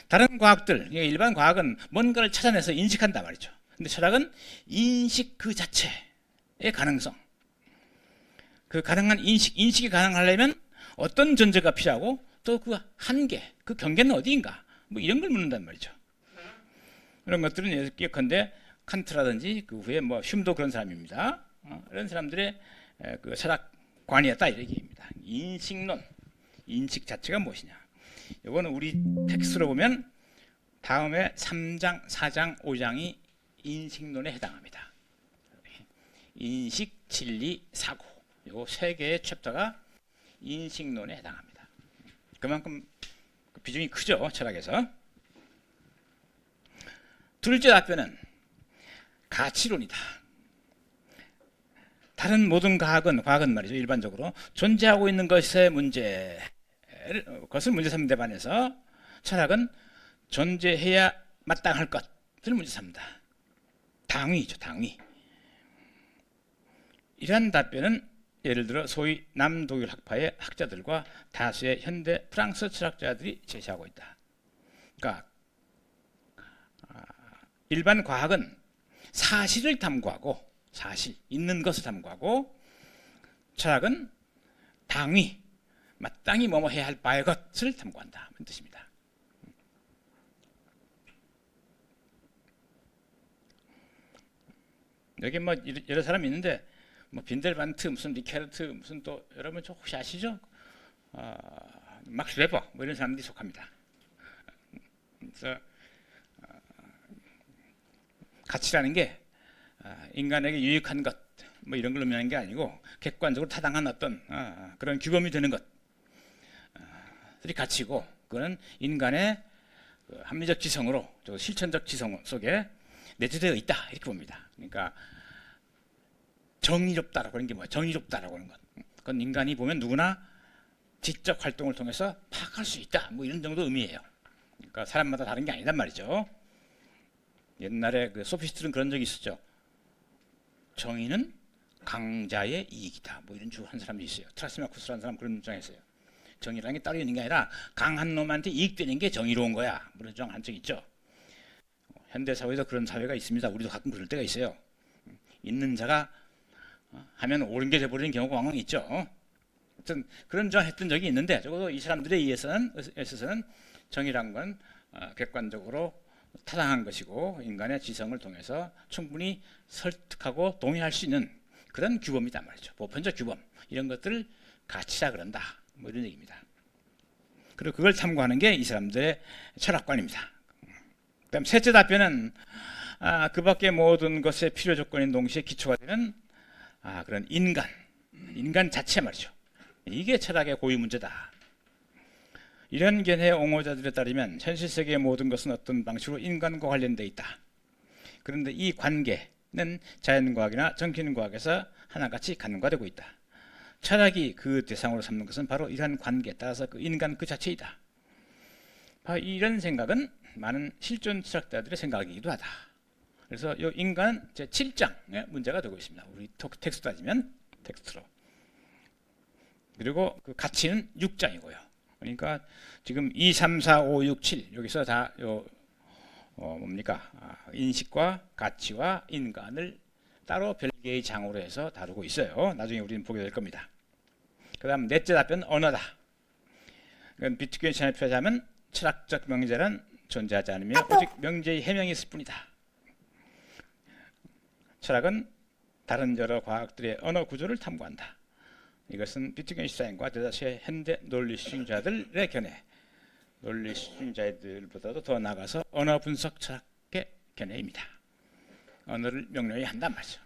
다른 과학들, 일반 과학은 뭔가를 찾아내서 인식한다 말이죠. 근데 철학은 인식 그 자체의 가능성, 그 가능한 인식이 가능하려면 어떤 전제가 필요하고 또 그 한계, 그 경계는 어디인가? 뭐 이런 걸 묻는단 말이죠. 그런 것들은 예컨대 칸트라든지 그 후에 뭐 흉도 그런 사람입니다. 이런 사람들의 그 철학관이었다 이 얘기입니다. 인식론, 인식 자체가 무엇이냐? 이거는 우리 텍스트로 보면 다음에 3장, 4장, 5장이 인식론에 해당합니다. 인식, 진리, 사고 요 세 개의 챕터가 인식론에 해당합니다. 그만큼 비중이 크죠, 철학에서. 둘째 답변은 가치론이다. 다른 모든 과학은 말이죠. 일반적으로 존재하고 있는 것의 그것을 문제 삼는 데 반해서 철학은 존재해야 마땅할 것을 문제 삼는다. 당위죠, 당위. 이러한 답변은 예를 들어 소위 남독일 학파의 학자들과 다수의 현대 프랑스 철학자들이 제시하고 있다. 그러니까 일반 과학은 사실을 탐구하고 사실, 있는 것을 탐구하고 철학은 당위, 마땅히 뭐뭐 해야 할 바의 것을 탐구한다. 그런 뜻입니다. 여기 뭐 여러 사람이 있는데 뭐 빈델반트, 무슨 리케르트, 무슨 또 여러분 혹시 아시죠? 막스 웨버 뭐 이런 사람들이 속합니다. 그래서 가치라는 게 인간에게 유익한 것, 뭐 이런 걸 의미하는 게 아니고 객관적으로 타당한 어떤 그런 규범이 되는 것들이 가치고, 그거는 인간의 그 합리적 지성으로, 실천적 지성 속에 내재되어 있다 이렇게 봅니다. 그러니까 정의롭다라고 하는 게 뭐야? 정의롭다라고 하는 것. 그건 인간이 보면 누구나 지적 활동을 통해서 파악할 수 있다. 뭐 이런 정도 의미예요. 그러니까 사람마다 다른 게 아니란 말이죠. 옛날에 그 소피스트는 그런 적이 있었죠. 정의는 강자의 이익이다. 뭐 이런 주한 사람도 있어요. 트라시마쿠스라는 사람 그런 주장했어요. 정의라는 게 따로 있는 게 아니라 강한 놈한테 이익되는 게 정의로운 거야. 그런 주장한 적 있죠. 현대 사회에서 그런 사회가 있습니다. 우리도 가끔 그럴 때가 있어요. 있는 자가 하면 옳은 게 돼버리는 경우가 왕왕 있죠. 하여튼 그런 주장했던 적이 있는데, 적어도 이 사람들에 의해서는 정의란 건 객관적으로 타당한 것이고 인간의 지성을 통해서 충분히 설득하고 동의할 수 있는 그런 규범이단 말이죠. 보편적 규범, 이런 것들을 가치라 그런다. 뭐 이런 얘기입니다. 그리고 그걸 탐구하는 게 이 사람들의 철학관입니다. 그다음 셋째 답변은 그 밖의 모든 것의 필요 조건인 동시에 기초가 되는 그런 인간 자체 말이죠. 이게 철학의 고유 문제다. 이런 견해의 옹호자들에 따르면 현실 세계의 모든 것은 어떤 방식으로 인간과 관련되어 있다. 그런데 이 관계는 자연과학이나 정신과학에서 하나같이 간과되고 있다. 철학이 그 대상으로 삼는 것은 바로 이러한 관계에 따라서 그 인간 그 자체이다. 바로 이런 생각은 많은 실존 철학자들의 생각이기도 하다. 그래서 이 인간은 제 7장의 문제가 되고 있습니다. 우리 텍스트 따지면 텍스트로. 그리고 그 가치는 6장이고요. 그러니까 지금 2, 3, 4, 5, 6, 7 여기서 다 인식과 가치와 인간을 따로 별개의 장으로 해서 다루고 있어요. 나중에 우리는 보게 될 겁니다. 그 다음 넷째 답변 언어다. 비트겐슈타인에 표현하면 철학적 명제란 존재하지 않으며 오직 명제의 해명이 있을 뿐이다. 철학은 다른 여러 과학들의 언어 구조를 탐구한다. 이것은 비트겐슈타인과 대다수의 현대 논리 수준자들의 견해, 논리 수준자들보다도 더 나아가서 언어 분석 철학의 견해입니다. 언어를 명료히 한단 말이죠.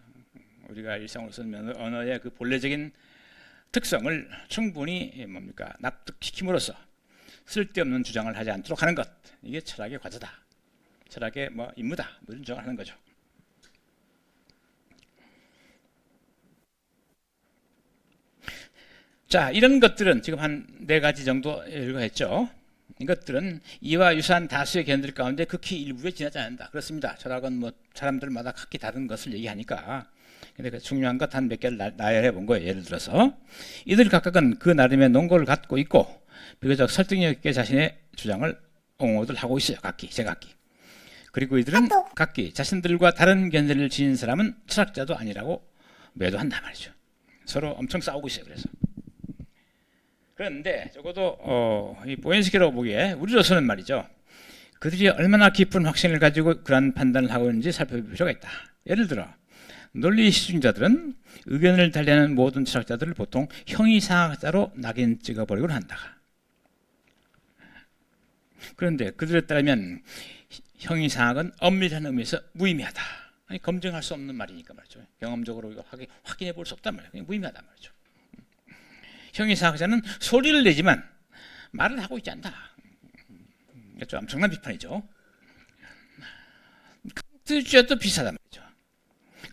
우리가 일상으로 쓰는 언어의 그 본래적인 특성을 충분히 납득시킴으로써 쓸데없는 주장을 하지 않도록 하는 것, 이게 철학의 과제다. 철학의 임무다. 뭐 이런 주장을 하는 거죠. 자, 이런 것들은 지금 한 4가지 정도 읽어했죠. 이것들은 이와 유사한 다수의 견해들 가운데 극히 일부에 지나지 않는다. 그렇습니다. 철학은 뭐 사람들마다 각기 다른 것을 얘기하니까. 근데 그 중요한 것 한 몇 개를 나열해 본 거예요. 예를 들어서 이들 각각은 그 나름의 논거를 갖고 있고 비교적 설득력 있게 자신의 주장을 옹호들 하고 있어요. 제각기. 그리고 이들은 각기 자신들과 다른 견해를 지닌 사람은 철학자도 아니라고 매도한단 말이죠. 서로 엄청 싸우고 있어요. 그래서 그런데 적어도 이 보엔스키라고 보기에 우리로서는 말이죠. 그들이 얼마나 깊은 확신을 가지고 그러한 판단을 하고 있는지 살펴볼 필요가 있다. 예를 들어 논리 시중자들은 의견을 달리하는 모든 철학자들을 보통 형이상학자로 낙인 찍어버리곤 한다. 그런데 그들에 따르면 형이상학은 엄밀한 의미에서 무의미하다. 아니, 검증할 수 없는 말이니까 말이죠. 경험적으로 이거 확인해 볼 수 없단 말이에요. 그냥 무의미하단 말이죠. 형이상학자는 소리를 내지만 말을 하고 있지 않다. 좀 엄청난 비판이죠. 칸트주의도 비슷하단 말이죠.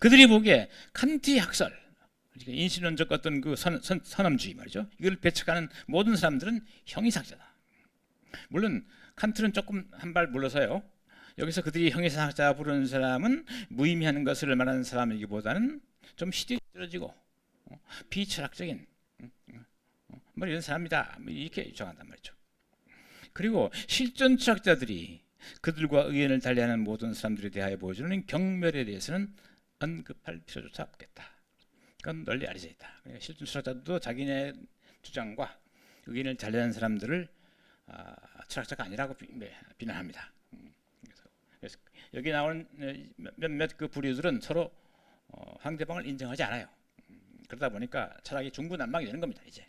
그들이 보기에 칸트의 학설, 인신론적 어떤 그 선험주의 말이죠. 이걸 배척하는 모든 사람들은 형이상학자다. 물론 칸트는 조금 한 발 물러서요. 여기서 그들이 형이상학자 부르는 사람은 무의미한 것을 말하는 사람이기보다는 좀 시대적이고 비철학적인 뭐 이런 사람이다. 이렇게 주장한단 말이죠. 그리고 실존 철학자들이 그들과 의견을 달리하는 모든 사람들에 대하여 보여주는 경멸에 대해서는 언급할 필요조차 없겠다. 그건 널리 알려져 있다. 그러니까 실존 철학자들도 자기네 주장과 의견을 달리하는 사람들을 철학자가 아니라고 비난합니다. 그래서 여기 나오는 몇몇 그 부류들은 서로 상대방을 인정하지 않아요. 그러다 보니까 철학이 중구난방이 되는 겁니다. 이제.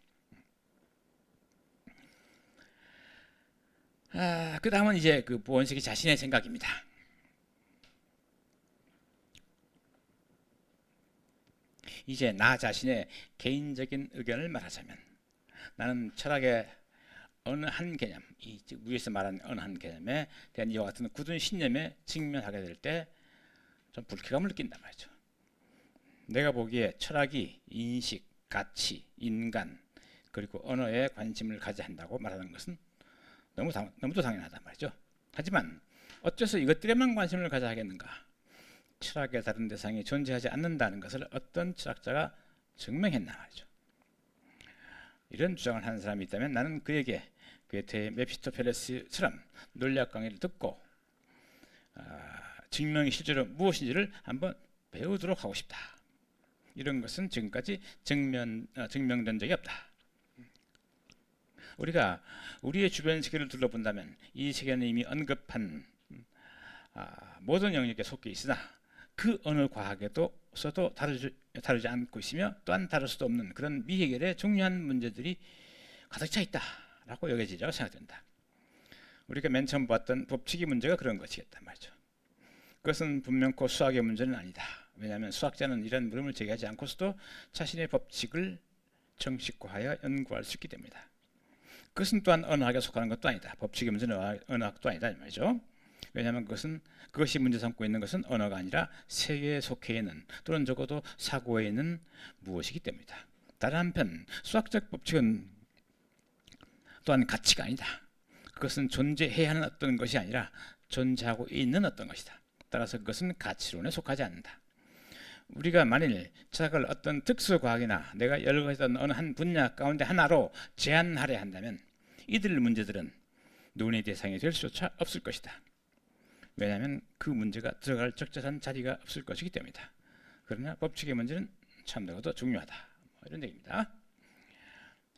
그 다음은 이제 그 보원식이 자신의 생각입니다. 이제 나 자신의 개인적인 의견을 말하자면 나는 철학의 어느 한 개념, 이 위에서 말한 어느 한 개념에 대한 이와 같은 굳은 신념에 직면하게 될 때 좀 불쾌감을 느낀단 말이죠. 내가 보기에 철학이 인식, 가치, 인간 그리고 언어에 관심을 가져야 한다고 말하는 것은 너무도 당연하단 말이죠. 하지만 어째서 이것들에만 관심을 가져야 하겠는가? 철학의 다른 대상이 존재하지 않는다는 것을 어떤 철학자가 증명했나 말이죠. 이런 주장을 하는 사람이 있다면 나는 그에게 괴테의 메피스토펠레스처럼 논리학 강의를 듣고 증명이 실제로 무엇인지를 한번 배우도록 하고 싶다. 이런 것은 지금까지 증명된 적이 없다. 우리가 우리의 주변 세계를 둘러본다면 이 세계는 이미 언급한 모든 영역에 속해 있으나 그 어느 과학에서도 다루지 않고 있으며 또한 다룰 수도 없는 그런 미해결의 중요한 문제들이 가득 차 있다라고 여겨지리라고 생각된다. 우리가 맨 처음 봤던 법칙의 문제가 그런 것이겠단 말이죠. 그것은 분명코 수학의 문제는 아니다. 왜냐하면 수학자는 이런 물음을 제기하지 않고서도 자신의 법칙을 정식화하여 연구할 수 있기 때문이다. 그것은 또한 언어학에 속하는 것도 아니다. 법칙의 문제는 언어학도 아니다 이 말이죠. 왜냐하면 그것이 문제 삼고 있는 것은 언어가 아니라 세계에 속해 있는 또는 적어도 사고에 있는 무엇이기 때문이다. 다른 한편 수학적 법칙은 또한 가치가 아니다. 그것은 존재해야 하는 어떤 것이 아니라 존재하고 있는 어떤 것이다. 따라서 그것은 가치론에 속하지 않는다. 우리가 만일 철학을 어떤 특수과학이나 내가 연구했던 어느 한 분야 가운데 하나로 제한하려 한다면 이들 문제들은 논의 대상이 될 수조차 없을 것이다. 왜냐하면 그 문제가 들어갈 적절한 자리가 없을 것이기 때문이다. 그러나 법칙의 문제는 참되고도 중요하다. 이런 얘기입니다.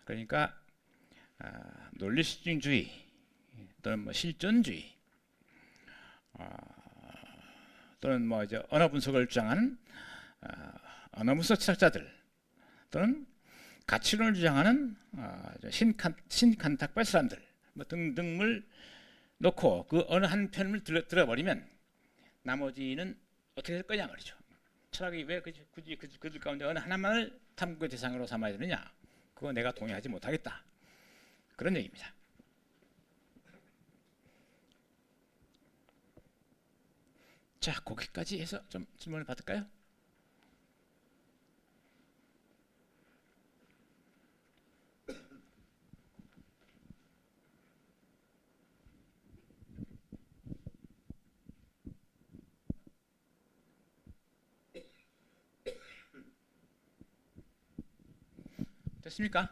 그러니까 논리실증주의 또는 실존주의 또는 이제 언어 분석을 주장하는 언어 분석 철학자들 또는 가치론을 주장하는 신칸탁발 사람들 등등을 놓고 그 어느 한 편을 들어버리면 나머지는 어떻게 될 거냐 말이죠. 철학이 왜 굳이 그들 가운데 어느 하나만을 탐구의 대상으로 삼아야 되느냐? 그거 내가 동의하지 못하겠다. 그런 얘기입니다. 자, 거기까지 해서 좀 질문을 받을까요? 됐습니까?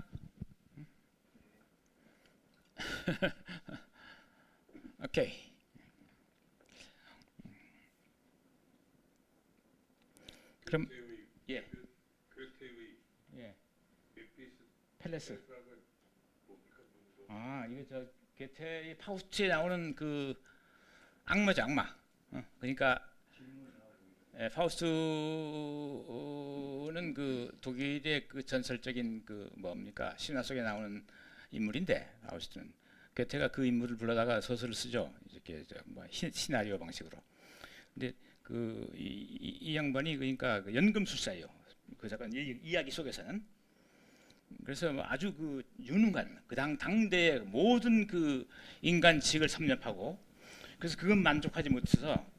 오케이. 그럼 예. 괴테의 예. 텔레스. 아, 이게 저 게테의 파우스트에 나오는 그 악마죠, 악마. 그러니까 파우스트는 그 독일의 그 전설적인 그 뭡니까 신화 속에 나오는 인물인데 파우스트는 게테가 그 인물을 불러다가 소설을 쓰죠. 이렇게 뭐 시나리오 방식으로. 근데 그 이 양반이 그러니까 그 연금술사예요. 그 잠깐 이야기 속에서는. 그래서 뭐 아주 그 유능한 그 당대의 모든 그 인간 지식을 섭렵하고 그래서 그건 만족하지 못해서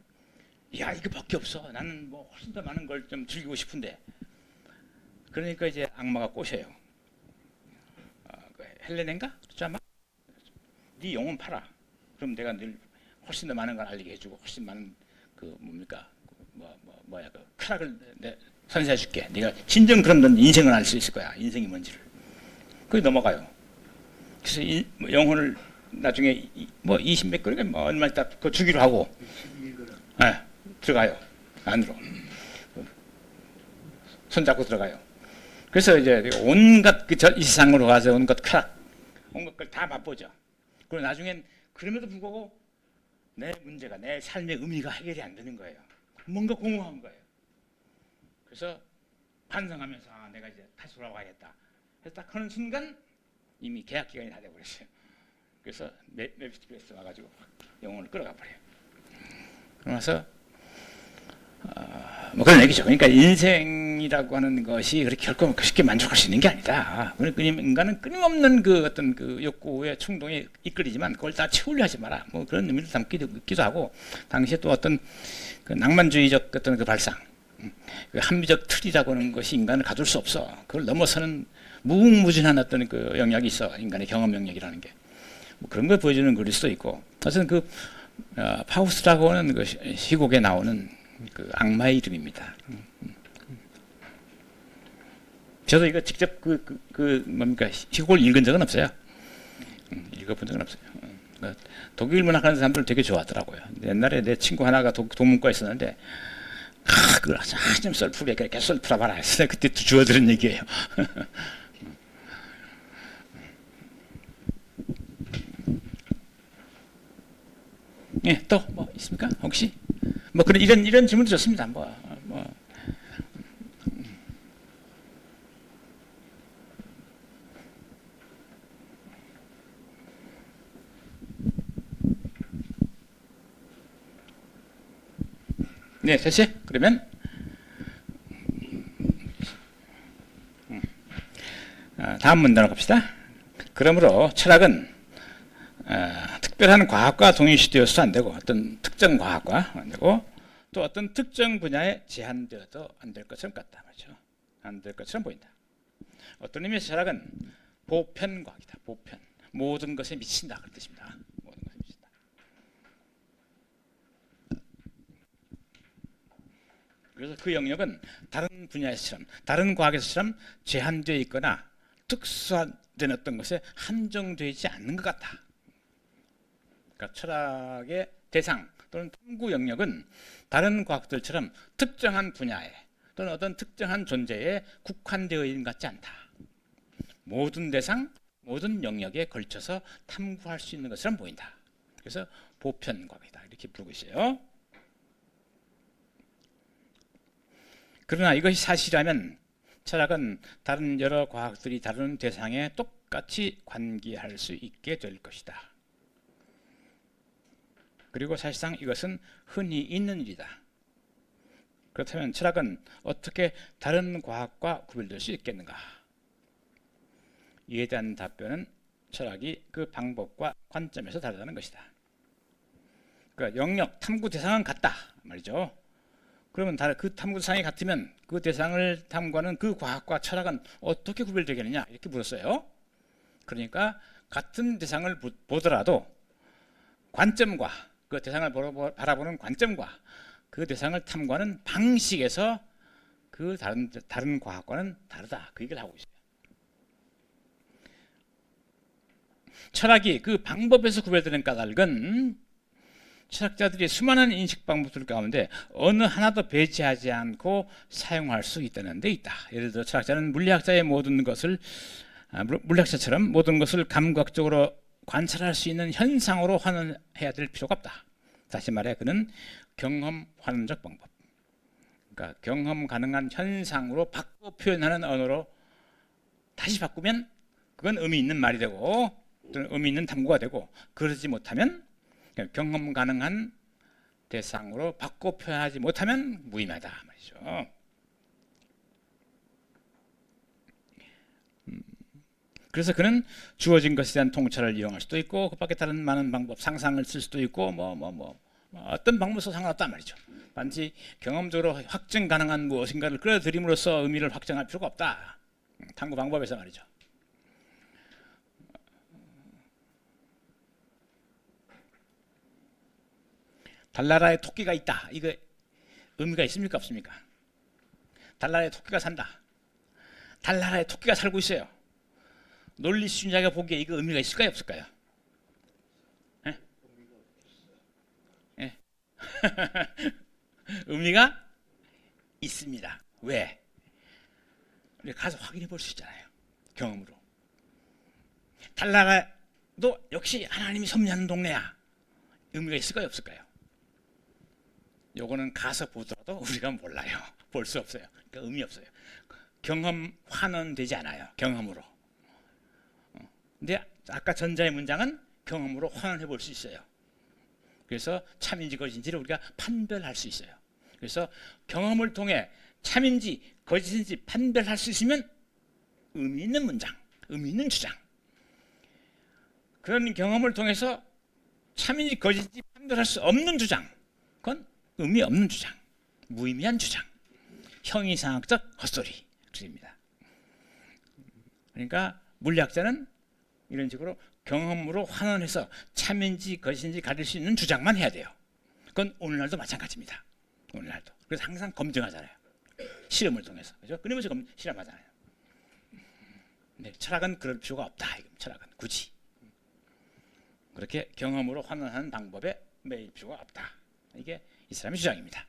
야 이거밖에 없어. 나는 뭐 훨씬 더 많은 걸 좀 즐기고 싶은데 그러니까 이제 악마가 꼬셔요. 그 헬레네인가? 그렇죠 아마? 네 영혼 팔아. 그럼 내가 늘 훨씬 더 많은 걸 알리게 해주고 훨씬 많은 그 뭡니까 뭐야 그 쾌락을 선사해줄게. 네가 진정 그럼 넌 인생을 알 수 있을 거야. 인생이 뭔지를. 그게 넘어가요. 그래서 영혼을 나중에 뭐 20몇 그릇 뭐 얼마 있다 그 주기로 하고 들어가요 안으로 손잡고 들어가요. 그래서 이제 온갖 이 세상으로 가서 온갖 쾌락 온갖 걸 다 맛보죠. 그리고 나중엔 그럼에도 불구하고 내 문제가 내 삶의 의미가 해결이 안 되는 거예요. 뭔가 공허한 거예요. 그래서 반성하면서 내가 이제 다시 돌아와야겠다. 그래서 딱 하는 순간 이미 계약 기간이 다 돼버렸어요. 그래서 메피스토펠레스 와가지고 영혼을 끌어가 버려요. 그러면서 뭐 그런 얘기죠. 그러니까 인생이라고 하는 것이 그렇게 결코 쉽게 만족할 수 있는 게 아니다. 인간은 끊임없는 그 어떤 그 욕구의 충동에 이끌리지만 그걸 다 채우려 하지 마라. 뭐 그런 의미를 담기도 하고 당시에 또 어떤 그 낭만주의적 어떤 그 발상, 그 합리적 틀이라고 하는 것이 인간을 가둘 수 없어. 그걸 넘어서는 무궁무진한 어떤 그 영역이 있어. 인간의 경험 영역이라는 게. 뭐 그런 걸 보여주는 글일 수도 있고. 어쨌든 그 파우스트라고 하는 그 시곡에 나오는 그 악마의 이름입니다. 저도 이거 직접 뭡니까 시곡을 읽은 적은 없어요. 읽어본 적은 없어요. 독일 문학하는 사람들 되게 좋아하더라고요. 옛날에 내 친구 하나가 동문과에 있었는데 그걸 좀 썰풀게 이렇게 썰풀어봐라 했어요. 그때 주워 들은 얘기예요. 예, 또 뭐 있습니까? 혹시 뭐 그런 이런 질문도 좋습니다. 네, 셋이 그러면 다음 문단으로 갑시다. 그러므로 철학은 특별한 과학과 동일시되어서도 안 되고 어떤 특정 과학과 안 되고 또 어떤 특정 분야에 제한되어도 안 될 것처럼 같다 말이죠. 안 될 것처럼 보인다. 어떤 의미에서 철학은 보편과학이다. 보편. 모든 것에 미친다 그런 뜻입니다. 모든 것에 미친다. 그래서 그 영역은 다른 분야에서처럼 다른 과학에서처럼 제한되어 있거나 특수화된 어떤 것에 한정되지 않는 것 같다. 그러니까 철학의 대상 또는 탐구 영역은 다른 과학들처럼 특정한 분야에 또는 어떤 특정한 존재에 국한되어 있는 것 같지 않다. 모든 대상, 모든 영역에 걸쳐서 탐구할 수 있는 것처럼 보인다. 그래서 보편과학이다 이렇게 부르고 있어요. 그러나 이것이 사실이라면 철학은 다른 여러 과학들이 다루는 대상에 똑같이 관계할 수 있게 될 것이다. 그리고 사실상 이것은 흔히 있는 일이다. 그렇다면 철학은 어떻게 다른 과학과 구별될 수 있겠는가? 이에 대한 답변은 철학이 그 방법과 관점에서 다르다는 것이다. 그러니까 영역, 탐구 대상은 같다 말이죠. 그러면 그 탐구 대상이 같으면 그 대상을 탐구하는 그 과학과 철학은 어떻게 구별되겠느냐 이렇게 물었어요. 그러니까 같은 대상을 보더라도 관점과 그 대상을 바라보는 관점과 그 대상을 탐구하는 방식에서 그 다른 과학과는 다르다. 그 얘기를 하고 있어요. 철학이 그 방법에서 구별되는 까닭은 철학자들이 수많은 인식 방법들 가운데 어느 하나도 배제하지 않고 사용할 수 있다는 데 있다. 예를 들어 철학자는 물리학자의 모든 것을 물리학자처럼 모든 것을 감각적으로 관찰할 수 있는 현상으로 환원해야 될 필요가 없다. 다시 말해 그는 경험 환원적 방법, 그러니까 경험 가능한 현상으로 바꿔 표현하는 언어로 다시 바꾸면 그건 의미 있는 말이 되고 또는 의미 있는 탐구가 되고, 그러지 못하면 경험 가능한 대상으로 바꿔 표현하지 못하면 무의미하다 말이죠. 그래서 그는 주어진 것에 대한 통찰을 이용할 수도 있고 그 밖에 다른 많은 방법, 상상을 쓸 수도 있고 어떤 방법으로 상관없단 말이죠. 반드시 경험적으로 확증 가능한 무엇인가를 끌어들임으로써 의미를 확정할 필요가 없다. 탐구 방법에서 말이죠. 달나라에 토끼가 있다. 이거 의미가 있습니까 없습니까? 달나라에 토끼가 산다. 달나라에 토끼가 살고 있어요. 논리 수준자가 보기에 이거 의미가 있을까요 없을까요? 예? 예. 의미가 있습니다. 왜? 우리 가서 확인해 볼 수 있잖아요. 경험으로. 달나라도 역시 하나님이 섭리하는 동네야. 의미가 있을까요 없을까요? 요거는 가서 보더라도 우리가 몰라요. 볼 수 없어요. 그러니까 의미 없어요. 경험 환원되지 않아요. 경험으로. 근데 아까 전자의 문장은 경험으로 환원해 볼 수 있어요. 그래서 참인지 거짓인지를 우리가 판별할 수 있어요. 그래서 경험을 통해 참인지 거짓인지 판별할 수 있으면 의미 있는 문장, 의미 있는 주장. 그런 경험을 통해서 참인지 거짓인지 판별할 수 없는 주장, 그건 의미 없는 주장, 무의미한 주장, 형이상학적 헛소리. 그입니다. 그러니까 물리학자는 이런 식으로 경험으로 환원해서 참인지 거짓인지 가릴 수 있는 주장만 해야 돼요. 그건 오늘날도 마찬가지입니다. 오늘날도. 그래서 항상 검증하잖아요. 실험을 통해서. 그죠? 끊임없이 실험하잖아요. 네, 철학은 그럴 필요가 없다. 철학은 굳이. 그렇게 경험으로 환원하는 방법에 매일 필요가 없다. 이게 이 사람의 주장입니다.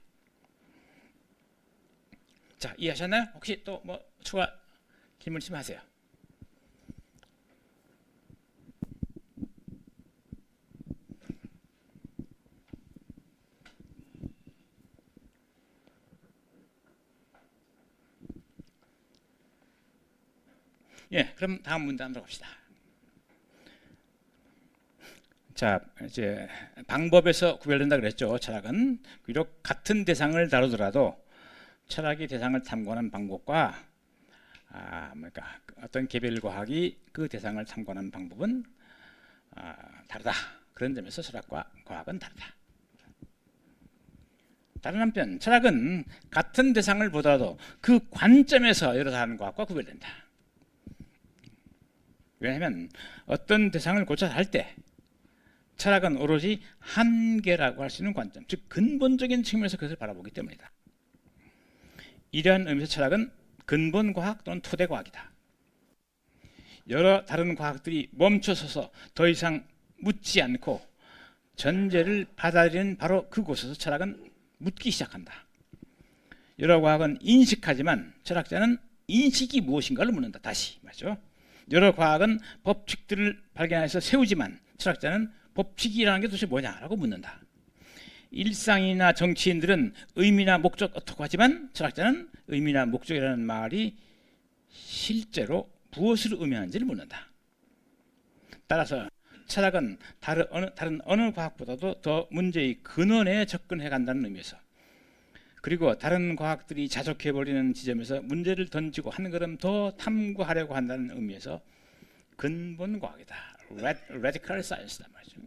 자, 이해하셨나요? 혹시 또 뭐 추가 질문 있으면 하세요. 예, 그럼 다음 문제 한번 들어갑시다. 자, 이제 방법에서 구별된다 그랬죠. 철학은 비록 같은 대상을 다루더라도 철학이 대상을 탐구하는 방법과 그러니까 어떤 개별 과학이 그 대상을 탐구하는 방법은 다르다. 그런 점에서 철학과 과학은 다르다. 다른 한편 철학은 같은 대상을 보더라도 그 관점에서 여러 다른 과학과 구별된다. 왜냐하면 어떤 대상을 고찰할 때 철학은 오로지 한계라고 할 수 있는 관점, 즉 근본적인 측면에서 그것을 바라보기 때문이다. 이러한 의미에서 철학은 근본과학 또는 토대과학이다. 여러 다른 과학들이 멈춰서서 더 이상 묻지 않고 전제를 받아들이는 바로 그곳에서 철학은 묻기 시작한다. 여러 과학은 인식하지만 철학자는 인식이 무엇인가를 묻는다. 다시 말이죠. 여러 과학은 법칙들을 발견해서 세우지만 철학자는 법칙이라는 게 도대체 뭐냐라고 묻는다. 일상이나 정치인들은 의미나 목적 어떻게 하지만 철학자는 의미나 목적이라는 말이 실제로 무엇을 의미하는지를 묻는다. 따라서 철학은 다른 어느 과학보다도 더 문제의 근원에 접근해 간다는 의미에서, 그리고 다른 과학들이 자족해버리는 지점에서 문제를 던지고 한 걸음 더 탐구하려고 한다는 의미에서 근본 과학이다. Radical Science다 말이죠.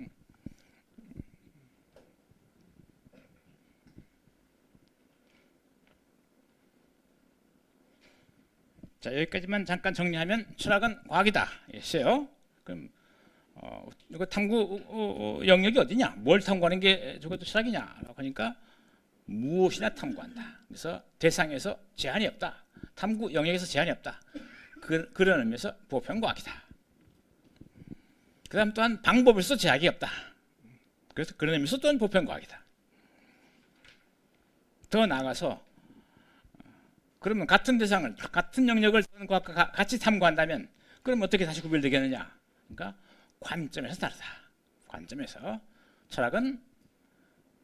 자, 여기까지만 잠깐 정리하면 철학은 과학이다. 했어요. 그럼 이거 탐구 영역이 어디냐? 뭘 탐구하는 게 저것도 철학이냐? 하니까 무엇이나 탐구한다. 그래서 대상에서 제한이 없다. 탐구 영역에서 제한이 없다. 그런 의미에서 보편과학이다. 그 다음 또한 방법에서 제약이 없다. 그래서 그런 의미에서 또한 보편과학이다. 더 나아가서 그러면 같은 대상을, 같은 영역을 다른 과학과 같이 탐구한다면 그럼 어떻게 다시 구별되겠느냐? 그러니까 관점에서 다르다. 관점에서 철학은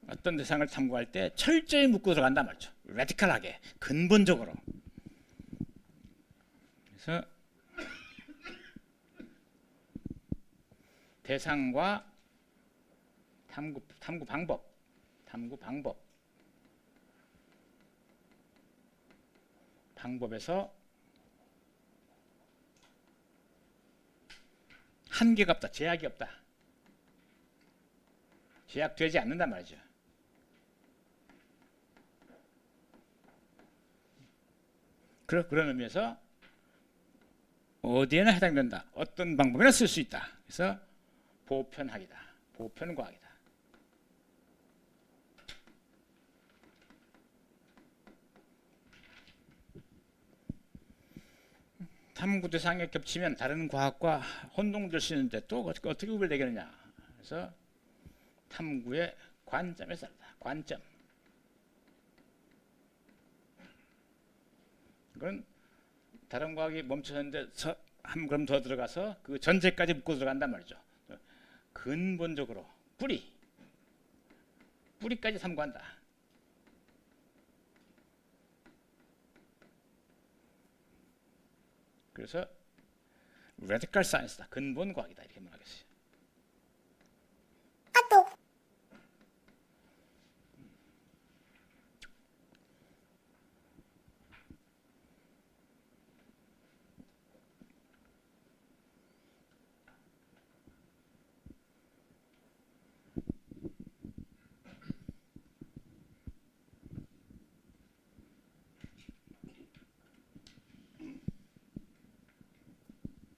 어떤 대상을 탐구할 때 철저히 묶고 들어간단 말이죠. 레디컬하게, 근본적으로. 그래서 대상과 탐구 방법에서 한계가 없다, 제약이 없다. 제약되지 않는단 말이죠. 그런 의미에서 어디에나 해당된다. 어떤 방법이나 쓸 수 있다. 그래서 보편학이다. 보편과학이다. 탐구 대상에 겹치면 다른 과학과 혼동될 수 있는데 또 어떻게 구별되겠느냐. 그래서 탐구의 관점에서 다르다. 관점. 그건 다른 과학이 멈춰졌는데 한 걸음 더 들어가서 그 전제까지 묶고 들어간단 말이죠. 근본적으로 뿌리까지 탐구한다. 그래서 radical science다. 근본 과학이다. 이렇게 말하겠어요.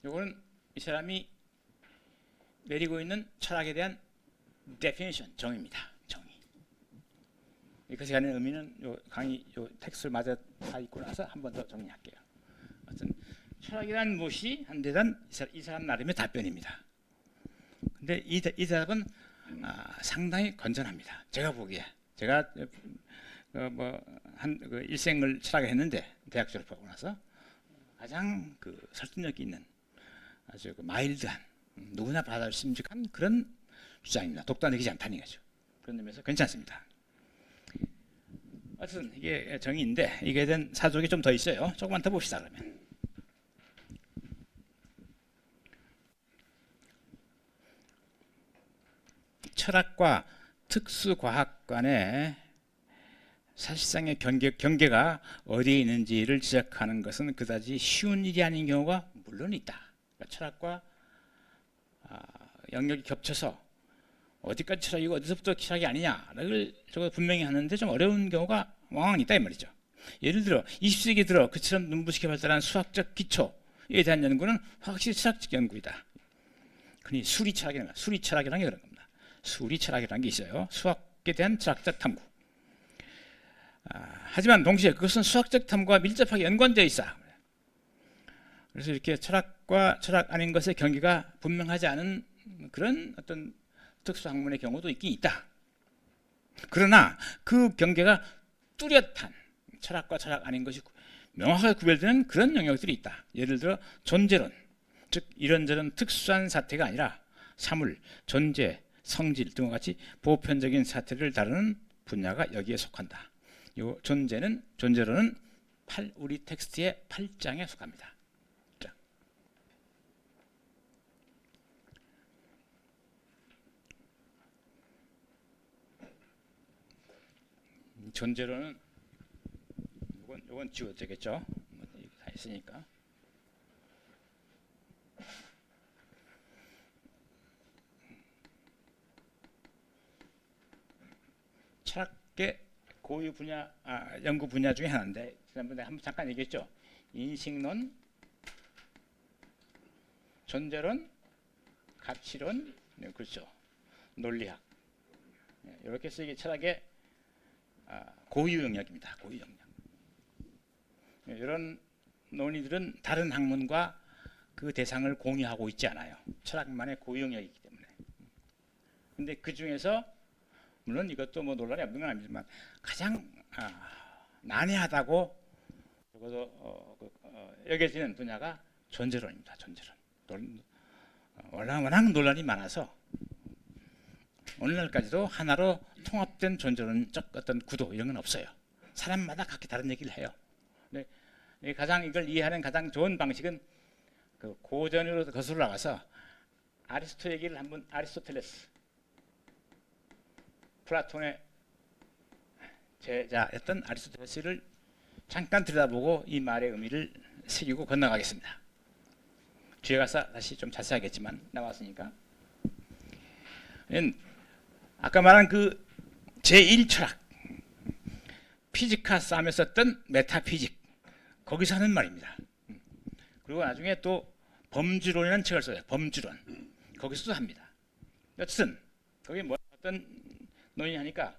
이거는 이 사람이 내리고 있는 철학에 대한 definition, 정의입니다. 정의. 이것이 가는 의미는 요 강의 요 텍스트를 마저 다 읽고 나서 한 번 더 정리할게요. 어떤 철학이란 무엇이 한 대단 이 사람 나름의 답변입니다. 근데 이 대답은 상당히 건전합니다. 제가 보기에 제가 일생을 철학을 했는데 대학 졸업하고 나서 가장 설득력 있는 아주 마일드한 누구나 받아들일 수 있는 그런 주장입니다. 독단적이지 않다는 거죠. 그런 의미에서 괜찮습니다. 어쨌든 이게 정의인데 이게 된 사족이 좀 더 있어요. 조금만 더 봅시다. 그러면 철학과 특수과학 간의 사실상의 경계가 어디에 있는지를 지적하는 것은 그다지 쉬운 일이 아닌 경우가 물론 있다. 그러니까 철학과 영역이 겹쳐서 어디까지 철학이고 어디서부터 철학이 아니냐를 저거 분명히 하는데 좀 어려운 경우가 왕왕 있다 이 말이죠. 예를 들어 20세기 들어 그처럼 눈부시게 발달한 수학적 기초에 대한 연구는 확실히 철학적 연구이다. 흔히 수리철학이라는 게 그런 겁니다. 수리철학이라는 게 있어요. 수학에 대한 철학적 탐구. 하지만 동시에 그것은 수학적 탐구와 밀접하게 연관되어 있어. 그래서 이렇게 철학과 철학 아닌 것의 경계가 분명하지 않은 그런 어떤 특수학문의 경우도 있긴 있다. 그러나 그 경계가 뚜렷한 철학과 철학 아닌 것이 명확하게 구별되는 그런 영역들이 있다. 예를 들어 존재론, 즉 이런저런 특수한 사태가 아니라 사물, 존재, 성질 등과 같이 보편적인 사태를 다루는 분야가 여기에 속한다. 이 존재론은 우리 텍스트의 8장에 속합니다. 존재론은 이건 지워도 되겠죠? 다 있으니까. 철학계 고유 분야, 연구 분야 중에 하나인데 지난번에 한번 잠깐 얘기했죠. 인식론, 존재론, 가치론, 네, 그렇죠. 논리학. 이렇게 해서 이게 철학의 고유 영역입니다. 고유 영역. 이런 논의들은 다른 학문과 그 대상을 공유하고 있지 않아요. 철학만의 고유 영역이기 때문에. 근데 그 중에서 물론 이것도 뭐 논란이 없는 건 아니지만 가장 난해하다고 적어도 여겨지는 분야가 존재론입니다. 존재론. 워낙 논란이 많아서 오늘날까지도 하나로 통합된 존재론적 어떤 구도 이런 건 없어요. 사람마다 각기 다른 얘기를 해요. 근데 가장 이걸 이해하는 가장 좋은 방식은 그 고전으로 거슬러 나가서 아리스토 얘기를 한번 아리스토텔레스 플라톤의 제자였던 아리스토텔레스를 잠깐 들여다보고 이 말의 의미를 새기고 건너가겠습니다. 뒤에 가서 다시 좀 자세하겠지만 나왔으니까 아까 말한 그 제1철학 피지카 싸움에 썼던 메타피직 거기서 하는 말입니다. 그리고 나중에 또 범주론이라는 책을 써요. 범주론 거기서도 합니다. 어쨌든 거기 뭐 어떤 논의하니까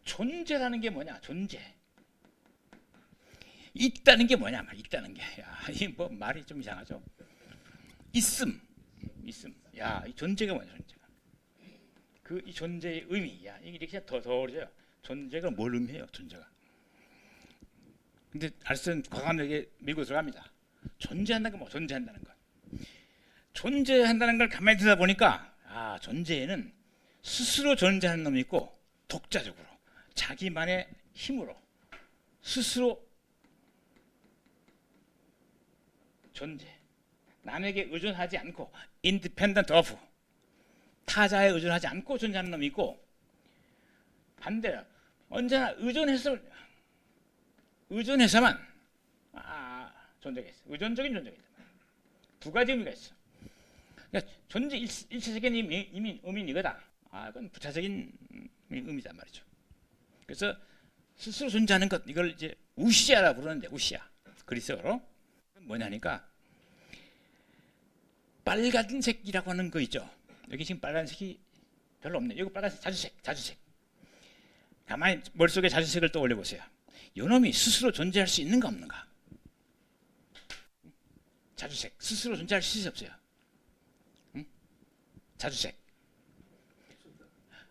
존재라는 게 뭐냐? 존재 있다는 게 뭐냐? 말 있다는 게 이 뭐 말이 좀 이상하죠. 있음. 야, 이 존재가 뭐냐? 존재가 그 이 존재의 의미. 야, 이게 이렇게 더 어려워요. 존재가 뭘 의미해요? 존재가. 근데 알스는 과감하게 밀고 들어갑니다. 존재한다는 건 뭐? 존재한다는 것. 존재한다는 걸 가만히 듣다 보니까 존재에는 스스로 존재하는 놈이 있고 독자적으로 자기만의 힘으로 스스로 존재. 남에게 의존하지 않고 independent of 타자에 의존하지 않고 존재하는 놈이 있고 반대로 언제나 의존해서만 존재가 있어. 의존적인 존재가 있다. 두 가지 의미가 있어. 그러니까 존재 일체적인 의미는 이거다. 그건 부차적인 의미단 말이죠. 그래서 스스로 존재하는 것 이걸 이제 우시아라 부르는데 우시아 그리스어로 뭐냐니까 빨간색이라고 하는 거 있죠. 여기 지금 빨간색이 별로 없네. 여기 빨간색 자주색. 가만히 머릿속에 자주색을 떠올려 보세요. 요놈이 스스로 존재할 수 있는가 없는가? 자주색 스스로 존재할 수 없어요. 응? 자주색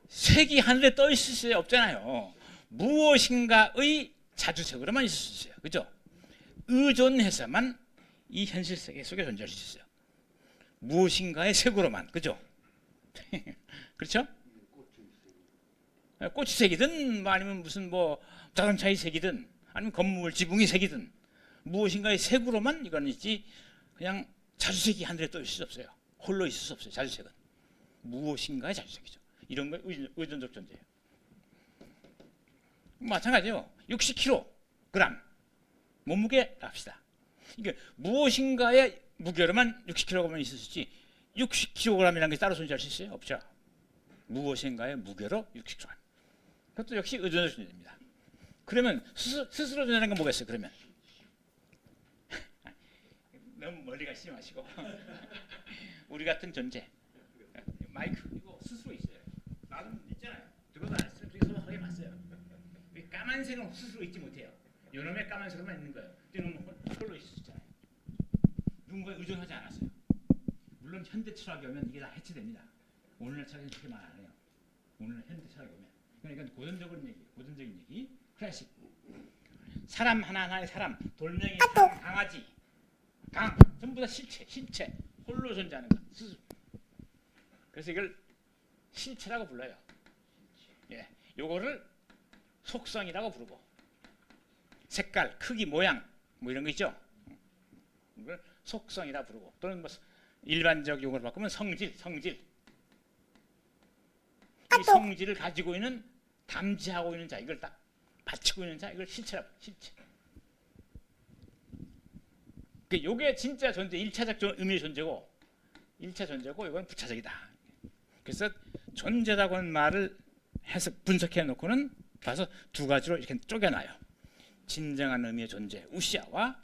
색이 하늘에 떠 있을 수 없잖아요. 무엇인가의 자주색으로만 있을 수 있어요. 그죠? 의존해서만 이 현실 세계 속에 존재할 수 있어요. 무엇인가의 색으로만. 그죠? 그렇죠? 꽃이 색이든 아니면 무슨 자동차의 색이든 아니면 건물 지붕의 색이든 무엇인가의 색으로만 이건 있지 그냥 자주색이 하늘에 떠 있을 수 없어요. 홀로 있을 수 없어요. 자주색은 무엇인가의 자주색이죠. 이런 거 의존적 존재예요. 마찬가지예요. 60kg 몸무게 합시다. 이게 무엇인가의 무게로만 60kg만 있을 수 있지 60kg이라는 게 따로 존재할 수 있어요? 없죠. 무엇인가의 무게로 60kg. 그것도 역시 의존적 존재입니다. 그러면 스스로 존재하는 건 뭐겠어요? 그러면 너무 멀리 가시지 마시고 우리 같은 존재 마이크 이거 스스로 있어요. 나도 있잖아요. 들어도 안 했어요. 되게 소박하게 봤어요. 까만색은 스스로 있지 못해요. 요놈의 까만색으로만 있는 거예요. 이놈은 홀로 있을 수 있잖아요. 누군가에 의존하지 않았어요. 물론 현대 철학이 오면 이게 다 해체됩니다. 오늘날 철학은 그렇게 말 안 해요. 오늘날 현대 철학이 오면 그러니까 고전적인 얘기 클래식 사람 하나하나의 사람 돌멩이 사람 강아지 전부 다 실체 홀로 존재하는 것 스스로. 그래서 이걸 실체라고 불러요. 예, 요거를 속성이라고 부르고 색깔, 크기, 모양 이런 거 있죠. 이걸 속성이라 부르고 또는 일반적 용어로 바꾸면 성질. 이 성질을 가지고 있는 담지하고 있는 자 이걸 딱 바치고 있는 자 이걸 실체라고 실체. 이게 진짜 존재 1차적 의미의 존재고 1차 존재고 이건 부차적이다. 그래서 존재라고 하는 말을 해서 분석해 놓고는 봐서 두 가지로 이렇게 쪼개놔요. 진정한 의미의 존재 우시아와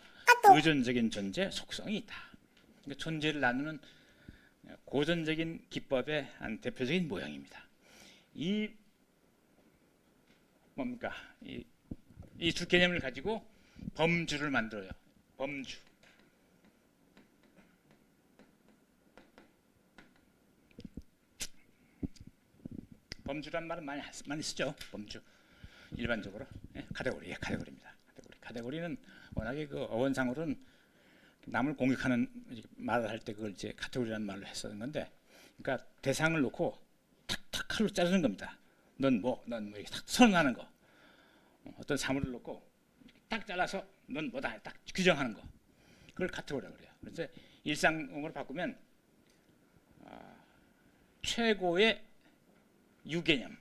의존적인 존재 속성이 있다. 그러니까 존재를 나누는 고전적인 기법의 한 대표적인 모형입니다. 이 뭡니까? 이 두 개념을 가지고 범주를 만들어요. 범주. 범주란 말은 많이 쓰죠. 범주. 일반적으로 카테고리입니다. 카테고리는 워낙에 그 어원상으로는 남을 공격하는 말을 할 때 그걸 이제 카테고리라는 말로 했었는 건데, 그러니까 대상을 놓고 탁탁 칼로 자르는 겁니다. 넌 뭐 이렇게 탁 선언하는 거. 어떤 사물을 놓고 딱 잘라서 넌 뭐다 딱 규정하는 거. 그걸 카테고리라고 그래요. 그래서 일상용어로 바꾸면 최고의 유개념.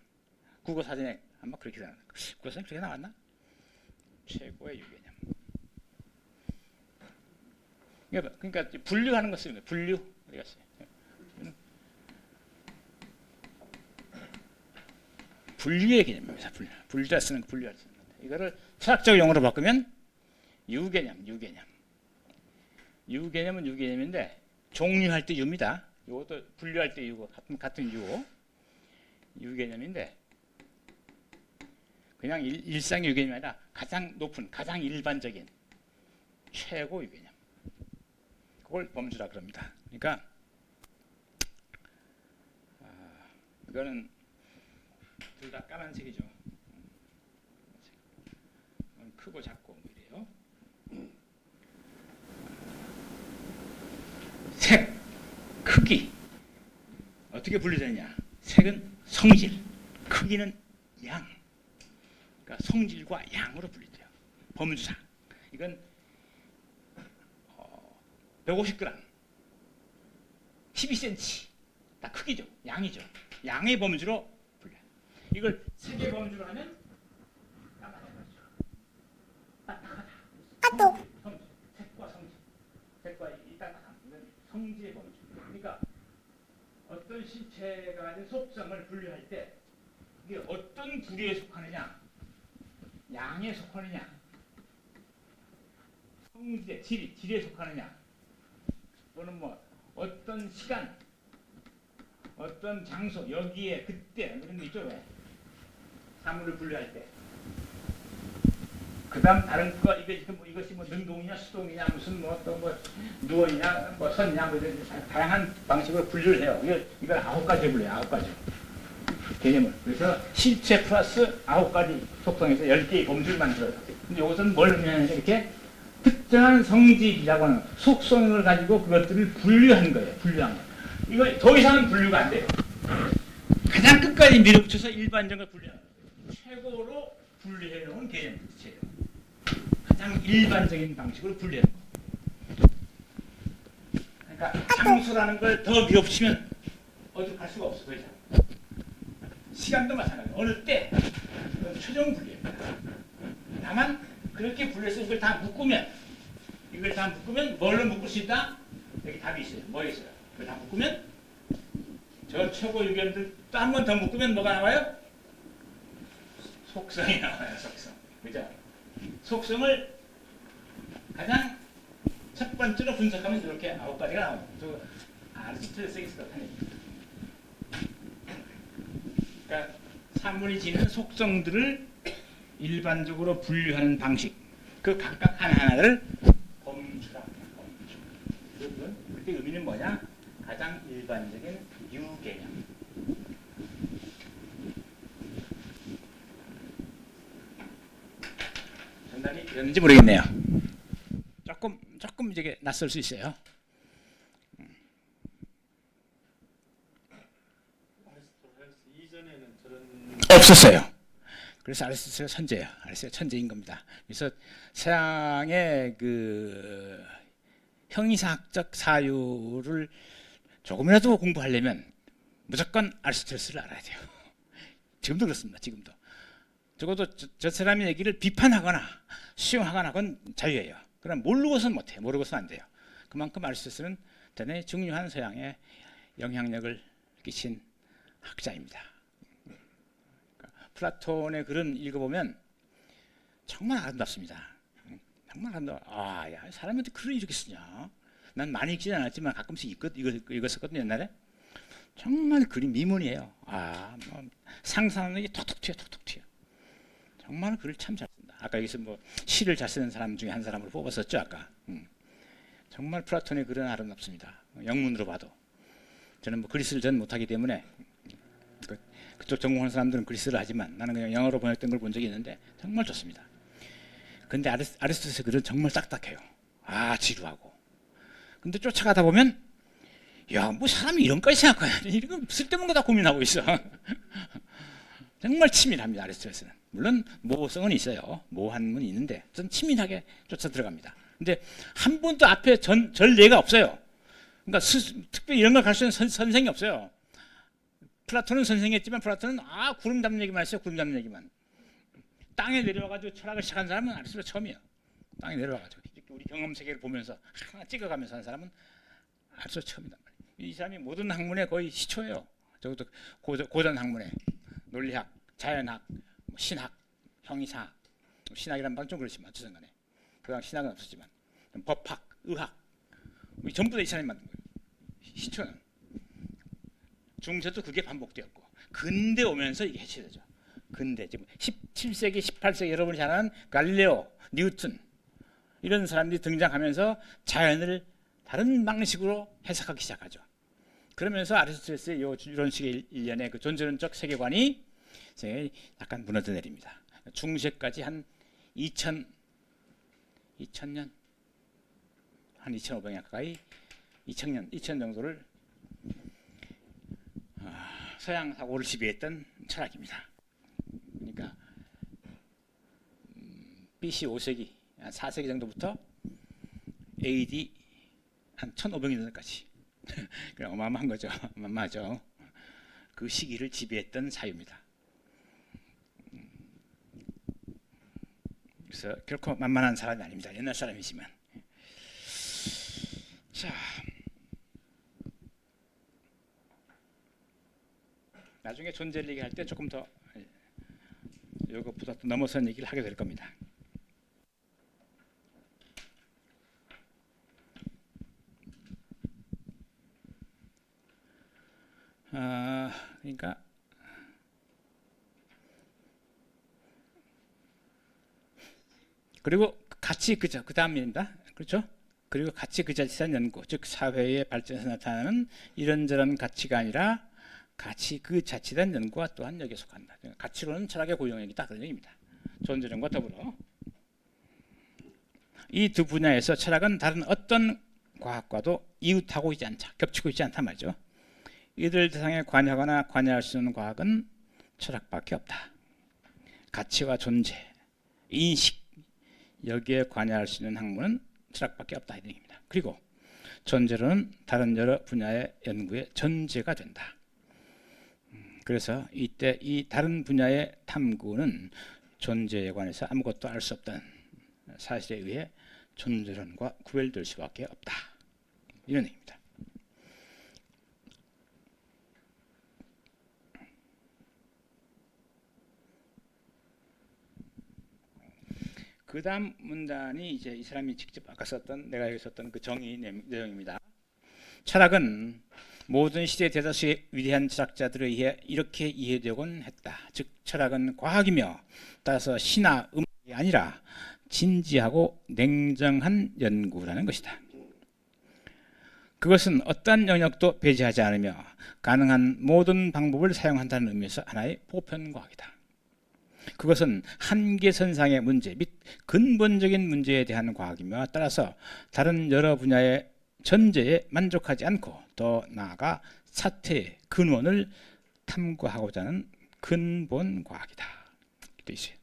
국어 사전에 아마 그렇게 나왔나? 국어 사전에 그렇게 나왔나? 최고의 유개념. 그러니까 분류하는 거 쓰는 거예요. 분류 어디 갔어요? 분류의 개념입니다. 분류자 쓰는 거, 분류할 쓰는 건데 이거를 철학적 용어로 바꾸면 유개념. 유개념은 유개념인데 종류할 때 유입니다. 이것도 분류할 때 유고 같은 유고 유개념인데 그냥 일상 유개념이 아니라 가장 높은 가장 일반적인 최고 유개념. 그걸 범주라 그럽니다. 그러니까 이거는 둘 다 까만색이죠. 크고 작고 뭐 이래요. 색, 크기 어떻게 분류되느냐? 색은 성질, 크기는 양. 그러니까 성질과 양으로 분류돼요. 범주상. 이건 150g, 12cm 다 크기죠. 양이죠. 양의 범주로 분류해요. 이걸 색의 범주로 하면 색과 성질, 색과 이 딱딱함은 성질의 범주. 그러니까 어떤 신체가 가진 속성을 분류할 때 이게 어떤 부류에 속하느냐, 양에 속하느냐, 성질의 질에 속하느냐, 또는 뭐 어떤 시간, 어떤 장소, 여기에 그때 그런 거 있죠 왜? 사물을 분류할 때. 그다음 다른 거 이것이 뭐 능동이냐 수동이냐 무슨 뭐 또 뭐 누워있냐 뭐 섰냐 뭐 이런 다양한 방식으로 분류를 해요. 이걸 9가지 분류해요. 9가지 개념을. 그래서 실체 플러스 9가지 속성에서 10개의 범주를 만들어요. 근데 이것은 뭘 의미하냐면 이렇게 특정한 성질이라고 하는 속성을 가지고 그것들을 분류한 거예요. 분류한 거. 이거 더 이상은 분류가 안 돼요. 가장 끝까지 밀어붙여서 일반적으로 분류하는 거예요. 최고로 분류해 놓은 개념 자체예요. 가장 일반적인 방식으로 분류하는 거. 그러니까 장수라는 걸 더 밀어붙이면 어디 갈 수가 없어. 더 이상. 시간도 마찬가지예요. 어느 때 최종 분류입니다. 다만 그렇게 분류해서 이걸 다 묶으면 뭘로 묶을 수 있다? 여기 답이 있어요. 뭐 있어요? 그걸 다 묶으면 저 최고 유견들 또 한 번 더 묶으면 뭐가 나와요? 속성이 나와요. 속성. 그죠? 속성을 가장 첫 번째로 분석하면 이렇게 9가지가 나옵니다. 아리스토텔레스에서 그렇다는 얘기입니다. 그러니까 사물이 지닌 속성들을 일반적으로 분류하는 방식, 그 각각 하나하나를 범주라. 범주. 그때 의미는 뭐냐? 가장 일반적인 유개념. 전달이 되는지 모르겠네요. 조금 이제 낯설 수 있어요. 이전에는 저런 없었어요. 그래서 아리스토텔레스가 천재예요. 아리스토텔레스가 천재인 겁니다. 그래서 서양의 그 형이상학적 사유를 조금이라도 공부하려면 무조건 아리스토텔레스를 알아야 돼요. 지금도 그렇습니다. 지금도. 적어도 저 사람의 얘기를 비판하거나 수용하거나 그건 자유예요. 그럼 모르고서는 못해요. 모르고서는 안 돼요. 그만큼 아리스토텔레스는 대단히 중요한 서양의 영향력을 끼친 학자입니다. 플라톤의 글은 읽어보면 정말 아름답습니다. 정말 아름다워. 야, 사람한테 글을 이렇게 쓰냐? 난 많이 읽지 않았지만 가끔씩 읽었었거든요, 옛날에. 정말 글이 미문이에요. 뭐 상상하는 게 톡톡 튀어. 정말 글을 참 잘 쓴다. 아까 여기서 뭐 시를 잘 쓰는 사람 중에 한 사람으로 뽑았었죠, 아까. 정말 플라톤의 글은 아름답습니다. 영문으로 봐도. 저는 뭐 그리스를 전 못하기 때문에 그쪽 전공하는 사람들은 그리스를 하지만 나는 그냥 영어로 번역된 걸 본 적이 있는데 정말 좋습니다. 근데 아리스토텔레스 글은 정말 딱딱해요. 지루하고 근데 쫓아가다 보면 야, 뭐 사람이 이런 까지 생각하냐. 이런 거 쓸데없는 거 다 고민하고 있어. 정말 치밀합니다. 아리스토텔레스는. 물론 모호성은 있어요. 모호한 건 있는데 전 치밀하게 쫓아 들어갑니다. 근데 한 번도 앞에 전례가 없어요. 그러니까 특별히 이런 걸 가르치는 선생이 없어요. 플라톤은 선생했지만 플라톤은 구름 잡는 얘기만 했어요. 구름 잡는 얘기만. 땅에 내려와가지고 철학을 시작한 사람은 아리스토텔레스 처음이에요. 땅에 내려와가지고 이렇게 우리 경험 세계를 보면서 하나 찍어가면서 하는 사람은 아리스토텔레스 처음이단 말이에요. 이 사람이 모든 학문에 거의 시초예요. 적어도 고전 학문에 논리학, 자연학, 신학, 형이사학, 신학이란 말은 좀 그렇지만 어쨌든간에 그당 신학은 없었지만 법학, 의학 전부 다 이 사람이 만든 거예요. 시초는. 중세도 그게 반복되었고 근대 오면서 이게 해체되죠. 근대 지금 17세기, 18세기 여러분이 잘 아는 갈릴레오, 뉴턴 이런 사람들이 등장하면서 자연을 다른 방식으로 해석하기 시작하죠. 그러면서 아리스토텔레스의 이런 식의 일련의 그 존재론적 세계관이 약간 무너져 내립니다. 중세까지 한 2000년 한 2500년 가까이 2000년 정도를 서양 사고를 지배했던 철학입니다. 그러니까 BC 5세기, 한 4세기 정도부터 AD 한 1500년까지 그냥 어마어마한 거죠. 어마어마하죠. 그 시기를 지배했던 사유입니다. 그래서 결코 만만한 사람이 아닙니다. 옛날 사람이지만. 자, 나중에 존재를 얘기할 때 조금 더 이것보다 또 넘어선 얘기를 하게 될 겁니다. 그러니까 그리고 같이 그 다음입니다. 그렇죠? 그리고 같이 그 자체한 연구, 즉 사회의 발전에서 나타나는 이런저런 가치가 아니라 가치 그 자체된 연구와 또한 여기에 속한다. 가치로는 철학의 고용이다 그런 얘기입니다. 존재론과 더불어 이 두 분야에서 철학은 다른 어떤 과학과도 이웃하고 있지 않다, 겹치고 있지 않단 말이죠. 이들 대상에 관여하거나 관여할 수 있는 과학은 철학밖에 없다. 가치와 존재, 인식 여기에 관여할 수 있는 학문은 철학밖에 없다 이 얘기입니다. 그리고 존재론은 다른 여러 분야의 연구의 전제가 된다. 그래서 이때 이 다른 분야의 탐구는 존재에 관해서 아무것도 알 수 없다는 사실에 의해 존재론과 구별될 수밖에 없다. 이런 얘기입니다. 그 다음 문단이 이제 이 사람이 직접 아까 썼던 내가 여기 썼던 그 정의 내용입니다. 철학은 모든 시대 대다수의 위대한 철학자들에 의해 이렇게 이해되곤 했다. 즉 철학은 과학이며 따라서 시나 음악이 아니라 진지하고 냉정한 연구라는 것이다. 그것은 어떠한 영역도 배제하지 않으며 가능한 모든 방법을 사용한다는 의미에서 하나의 보편과학이다. 그것은 한계선상의 문제 및 근본적인 문제에 대한 과학이며 따라서 다른 여러 분야의 전제에 만족하지 않고 더 나아가 사태의 근원을 탐구하고자 하는 근본 과학이다. 이렇게 있어요.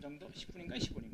정도? 10분인가 15분인가?